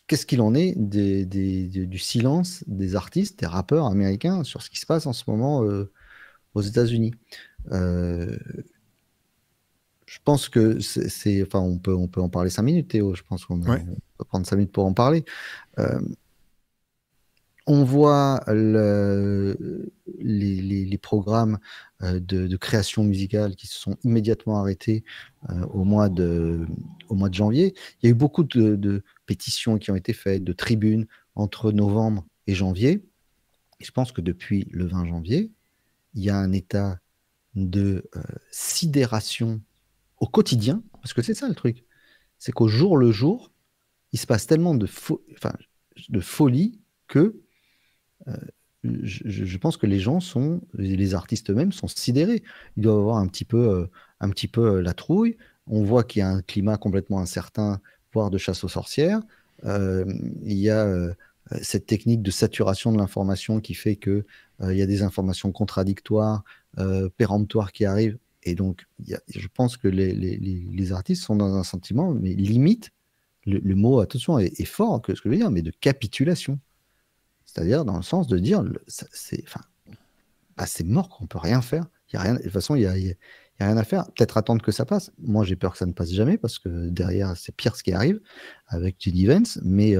qu'est-ce qu'il en est du silence des artistes, des rappeurs américains sur ce qui se passe en ce moment aux États-Unis. Euh, je pense que enfin, on peut en parler 5 minutes, Théo. Je pense Ouais. on peut prendre 5 minutes pour en parler. Euh, on voit les programmes de création musicale qui se sont immédiatement arrêtés au mois de janvier. Il y a eu beaucoup de pétitions qui ont été faites, de tribunes entre novembre et janvier. Et je pense que depuis le 20 janvier, il y a un état de sidération au quotidien, parce que c'est ça le truc, c'est qu'au jour le jour, il se passe tellement enfin, de folie que euh, je pense que les artistes eux-mêmes sont sidérés. Ils doivent avoir un petit peu la trouille. On voit qu'il y a un climat complètement incertain, voire de chasse aux sorcières. Il y a cette technique de saturation de l'information qui fait que il y a des informations contradictoires, péremptoires qui arrivent. Et donc, je pense que les artistes sont dans un sentiment, mais limite, le mot, attention, est fort, que ce que je veux dire, mais de capitulation. C'est-à-dire dans le sens de dire, enfin, bah, c'est mort, qu'on peut rien faire. Il y a rien, de toute façon, il y a rien à faire. Peut-être attendre que ça passe. Moi, j'ai peur que ça ne passe jamais parce que derrière, c'est pire ce qui arrive avec J.D. Vance. Mais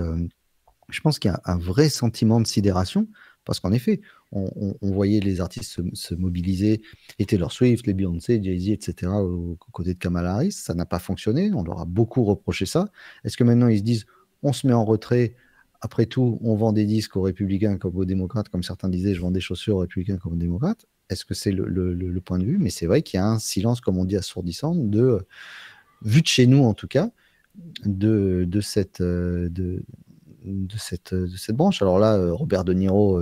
je pense qu'il y a un vrai sentiment de sidération parce qu'en effet, on voyait les artistes se mobiliser, et Taylor Swift, les Beyoncé, Jay-Z, etc., aux côtés de Kamala Harris. Ça n'a pas fonctionné. On leur a beaucoup reproché ça. Est-ce que maintenant ils se disent, on se met en retrait? Après tout, on vend des disques aux républicains comme aux démocrates, comme certains disaient, je vends des chaussures aux républicains comme aux démocrates. Est-ce que c'est le point de vue? Mais c'est vrai qu'il y a un silence, comme on dit, assourdissant, vu de chez nous en tout cas, de cette branche. Alors là, Robert De Niro,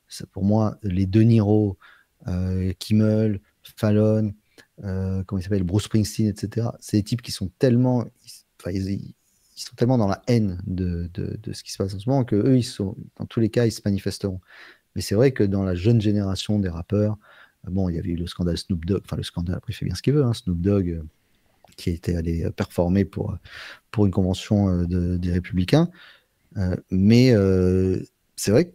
c'est pour moi, les De Niro, Kimmel, Fallon, comment il s'appelle, Bruce Springsteen, etc. C'est des types qui sont tellement, enfin, ils sont tellement dans la haine de ce qui se passe en ce moment que eux, dans tous les cas, ils se manifesteront. Mais c'est vrai que dans la jeune génération des rappeurs, bon, il y avait eu le scandale Snoop Dogg, enfin le scandale, après il fait bien ce qu'il veut, hein, Snoop Dogg, qui était allé performer pour une convention des Républicains. Mais c'est vrai que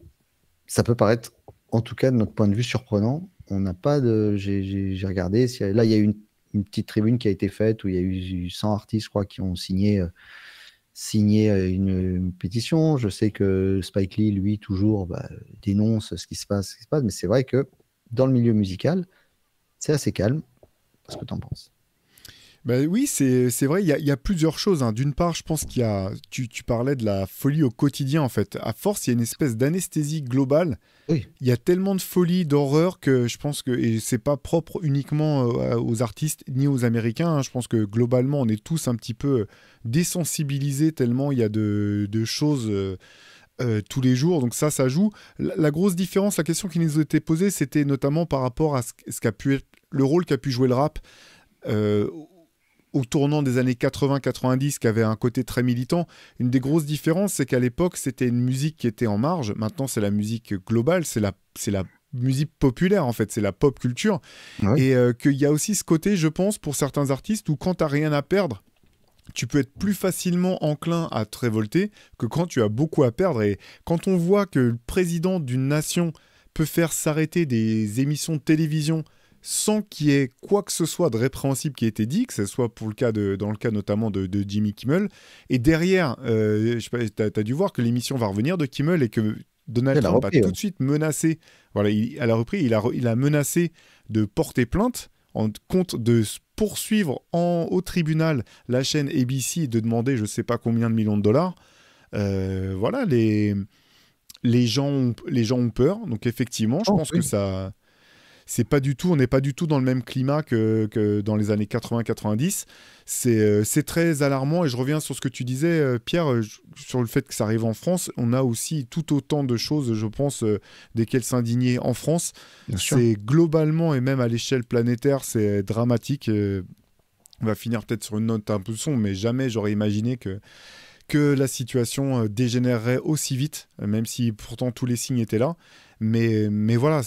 ça peut paraître, en tout cas de notre point de vue, surprenant. On n'a pas de. J'ai regardé. Là, il y a eu une petite tribune qui a été faite où il y a eu 100 artistes, je crois, qui ont signé une pétition. Je sais que Spike Lee, lui, toujours dénonce ce qui se passe. Mais c'est vrai que dans le milieu musical, c'est assez calme. Qu'est-ce que tu en penses? Bah oui, c'est vrai, il y a plusieurs choses, hein. D'une part, je pense qu'il y a, tu parlais de la folie au quotidien, en fait. À force, il y a une espèce d'anesthésie globale. Oui, Il y a tellement de folie, d'horreur que je pense que, et c'est pas propre uniquement aux artistes ni aux Américains, hein. Je pense que globalement, on est tous un petit peu désensibilisés tellement il y a de choses tous les jours. Donc ça joue. La grosse différence, la question qui nous a été posée, c'était notamment par rapport à ce qu'a pu être le rôle qu'a pu jouer le rap. euh, Au tournant des années 80-90, qui avait un côté très militant. Une des grosses différences, c'est qu'à l'époque, c'était une musique qui était en marge. Maintenant, c'est la musique globale, c'est la musique populaire, en fait, c'est la pop culture. oui, Et qu'il y a aussi ce côté, je pense, pour certains artistes, où quand t'as rien à perdre, tu peux être plus facilement enclin à te révolter que quand tu as beaucoup à perdre. Et quand on voit que le président d'une nation peut faire s'arrêter des émissions de télévision sans qu'il y ait quoi que ce soit de répréhensible qui ait été dit, que ce soit dans le cas notamment de Jimmy Kimmel, et derrière, je sais pas, t'as dû voir que l'émission va revenir de Kimmel et que Donald Elle a Trump a repris, tout ouais. de suite menacé, voilà, elle a repris, il a menacé de porter plainte en compte de poursuivre au tribunal la chaîne ABC et de demander je sais pas combien de millions de dollars. Voilà, les gens ont peur, donc effectivement, je Oh, pense que oui. ça, on n'est pas du tout dans le même climat que dans les années 80-90. C'est très alarmant et je reviens sur ce que tu disais, Pierre, sur le fait que ça arrive en France. On a aussi tout autant de choses, je pense, desquelles s'indigner en France. Bien sûr. C'est globalement et même à l'échelle planétaire, c'est dramatique. On va finir peut-être sur une note un peu sombre, mais jamais j'aurais imaginé que la situation dégénérerait aussi vite, même si pourtant tous les signes étaient là. Mais voilà.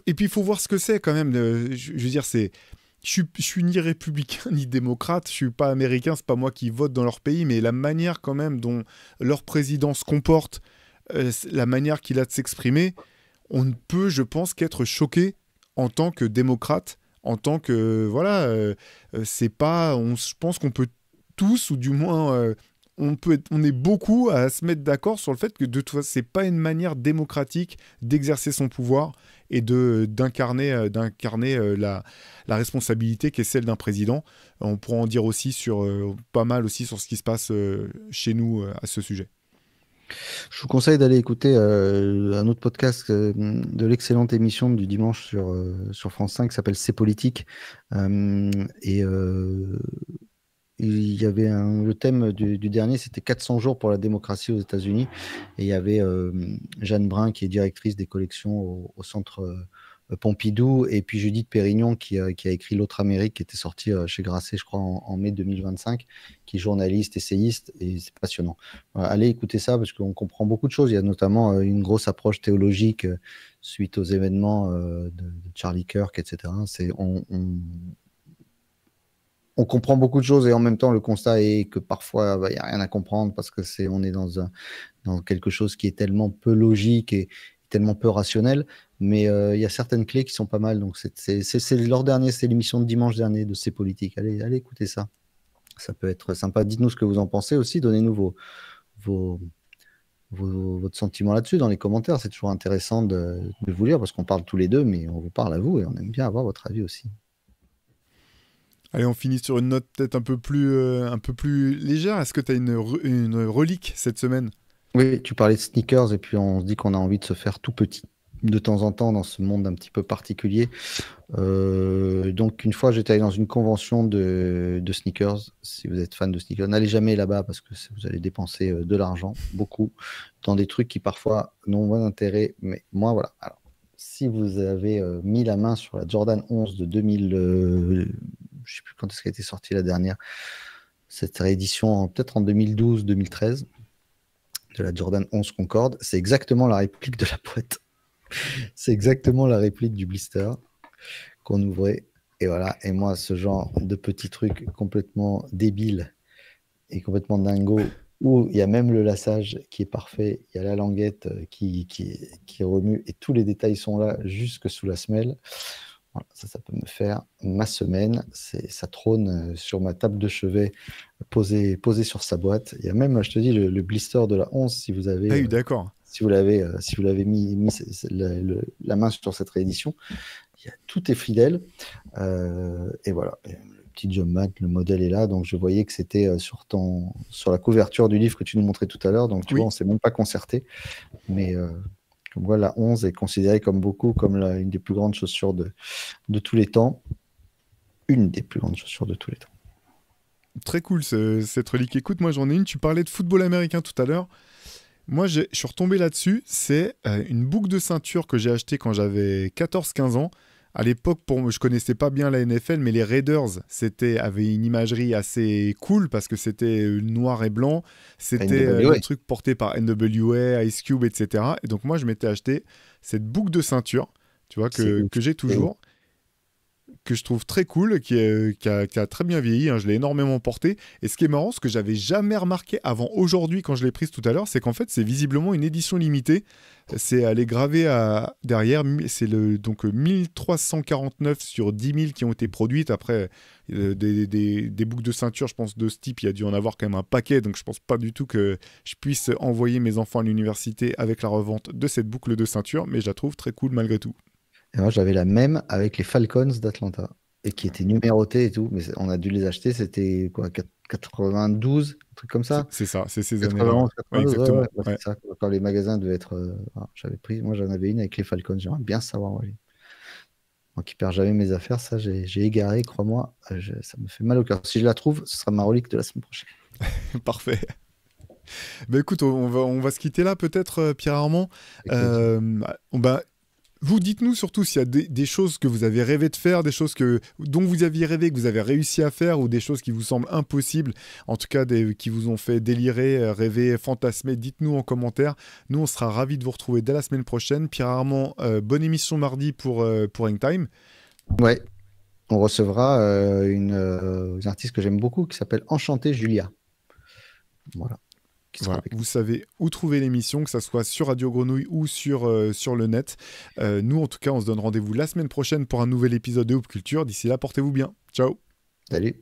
Et puis il faut voir ce que c'est quand même. Je veux dire, je suis ni républicain ni démocrate, je suis pas américain, c'est pas moi qui vote dans leur pays, mais la manière quand même dont leur président se comporte, la manière qu'il a de s'exprimer, on ne peut, je pense, qu'être choqué en tant que démocrate, en tant que voilà, c'est pas, je pense qu'on peut tous, ou du moins on est beaucoup à se mettre d'accord sur le fait que de toute façon, c'est pas une manière démocratique d'exercer son pouvoir et d'incarner la responsabilité qui est celle d'un président. On pourra en dire aussi sur pas mal aussi sur ce qui se passe chez nous à ce sujet. Je vous conseille d'aller écouter un autre podcast de l'excellente émission du dimanche sur France 5 qui s'appelle C'est politique. Euh, et il y avait le thème du dernier, c'était 400 jours pour la démocratie aux États-Unis. Et il y avait Jeanne Brun, qui est directrice des collections au centre Pompidou, et puis Judith Pérignon, qui a écrit L'autre Amérique, qui était sorti chez Grasset, je crois, en mai 2025, qui est journaliste, essayiste, et c'est passionnant. Allez écouter ça, parce qu'on comprend beaucoup de choses. Il y a notamment une grosse approche théologique suite aux événements de Charlie Kirk, etc. On comprend beaucoup de choses et en même temps, le constat est que parfois, il n'y a rien à comprendre parce que on est dans quelque chose qui est tellement peu logique et tellement peu rationnel. Mais il y a certaines clés qui sont pas mal. Donc, c'est leur dernier, c'est l'émission de dimanche dernier de C'est politique. Allez écouter ça. Ça peut être sympa. Dites-nous ce que vous en pensez aussi. Donnez-nous vos, votre sentiment là-dessus dans les commentaires. C'est toujours intéressant de vous lire parce qu'on parle tous les deux, mais on vous parle à vous et on aime bien avoir votre avis aussi. Allez, on finit sur une note peut-être un peu plus légère. Est-ce que tu as une relique cette semaine? Oui, tu parlais de sneakers et puis on se dit qu'on a envie de se faire tout petit de temps en temps dans ce monde un petit peu particulier. Donc une fois, j'étais allé dans une convention de sneakers. Si vous êtes fan de sneakers, n'allez jamais là-bas parce que vous allez dépenser de l'argent, beaucoup, dans des trucs qui parfois n'ont pas d'intérêt. Mais moi, voilà. Alors, si vous avez mis la main sur la Jordan 11 de 2000, je ne sais plus quand est-ce qu'elle a été sortie la dernière, cette réédition peut-être en 2012-2013 de la Jordan 11 Concorde, c'est exactement la réplique de la boîte. C'est exactement la réplique du blister qu'on ouvrait. Et voilà. Et moi, ce genre de petits trucs complètement débiles et complètement dingo, où il y a même le lassage qui est parfait, il y a la languette qui remue et tous les détails sont là jusque sous la semelle. Voilà, ça peut me faire ma semaine. Ça trône sur ma table de chevet, posé sur sa boîte. Il y a même, je te dis, le blister de la 11, si vous avez, Ah oui, d'accord. si vous l'avez mis la main sur cette réédition, tout est fidèle. Et voilà. Et le petit Jumpman, le modèle est là. Donc, je voyais que c'était sur la couverture du livre que tu nous montrais tout à l'heure. Donc, tu vois, on ne s'est même pas concerté. Mais comme quoi, la 11 est considérée comme une des plus grandes chaussures de tous les temps. Une des plus grandes chaussures de tous les temps. Très cool cette relique. Écoute, moi j'en ai une. Tu parlais de football américain tout à l'heure. Moi, je suis retombé là-dessus. C'est une boucle de ceinture que j'ai achetée quand j'avais 14-15 ans. À l'époque, je connaissais pas bien la NFL, mais les Raiders avaient une imagerie assez cool parce que c'était noir et blanc. C'était le truc porté par NWA, Ice Cube, etc. Et donc moi, je m'étais acheté cette boucle de ceinture, tu vois, que j'ai toujours. que je trouve très cool, qui a très bien vieilli, hein, je l'ai énormément porté. Et ce qui est marrant, ce que j'avais jamais remarqué avant aujourd'hui quand je l'ai prise tout à l'heure, c'est qu'en fait c'est visiblement une édition limitée. Elle est gravée derrière, c'est donc 1349 sur 10 000 qui ont été produites. Après, des boucles de ceinture, je pense de ce type, il y a dû en avoir quand même un paquet, donc je pense pas du tout que je puisse envoyer mes enfants à l'université avec la revente de cette boucle de ceinture, mais je la trouve très cool malgré tout. Et moi, j'avais la même avec les Falcons d'Atlanta et qui étaient numérotés et tout, mais on a dû les acheter, c'était quoi, 92, un truc comme ça? C'est ça, c'est ces années-là. 91, Ouais, 92, ouais, exactement. bah, Ouais. c'est ça. Quand les magasins devaient être. J'avais pris, moi j'en avais une avec les Falcons, j'aimerais bien savoir. Ouais. Moi qui perds jamais mes affaires, ça j'ai égaré, crois-moi, ça me fait mal au cœur. Si je la trouve, ce sera ma relique de la semaine prochaine. Parfait. Bah écoute, on va se quitter là peut-être, Pierre Armand. Avec plaisir. Bah, vous dites-nous surtout s'il y a des choses que vous avez rêvé de faire, des choses dont vous aviez rêvé, que vous avez réussi à faire, ou des choses qui vous semblent impossibles, en tout cas qui vous ont fait délirer, rêver, fantasmer. Dites-nous en commentaire. Nous, on sera ravis de vous retrouver dès la semaine prochaine. Pierre Armand, bonne émission mardi pour Hangtime. Ouais, on recevra une artiste que j'aime beaucoup qui s'appelle Enchantée Julia. Voilà. Qui sera Voilà, avec vous savez où trouver l'émission, que ça soit sur Radio Grenouille ou sur le net. Nous, en tout cas, on se donne rendez-vous la semaine prochaine pour un nouvel épisode de Hoop Culture. D'ici là, portez-vous bien. Ciao. nous. Salut.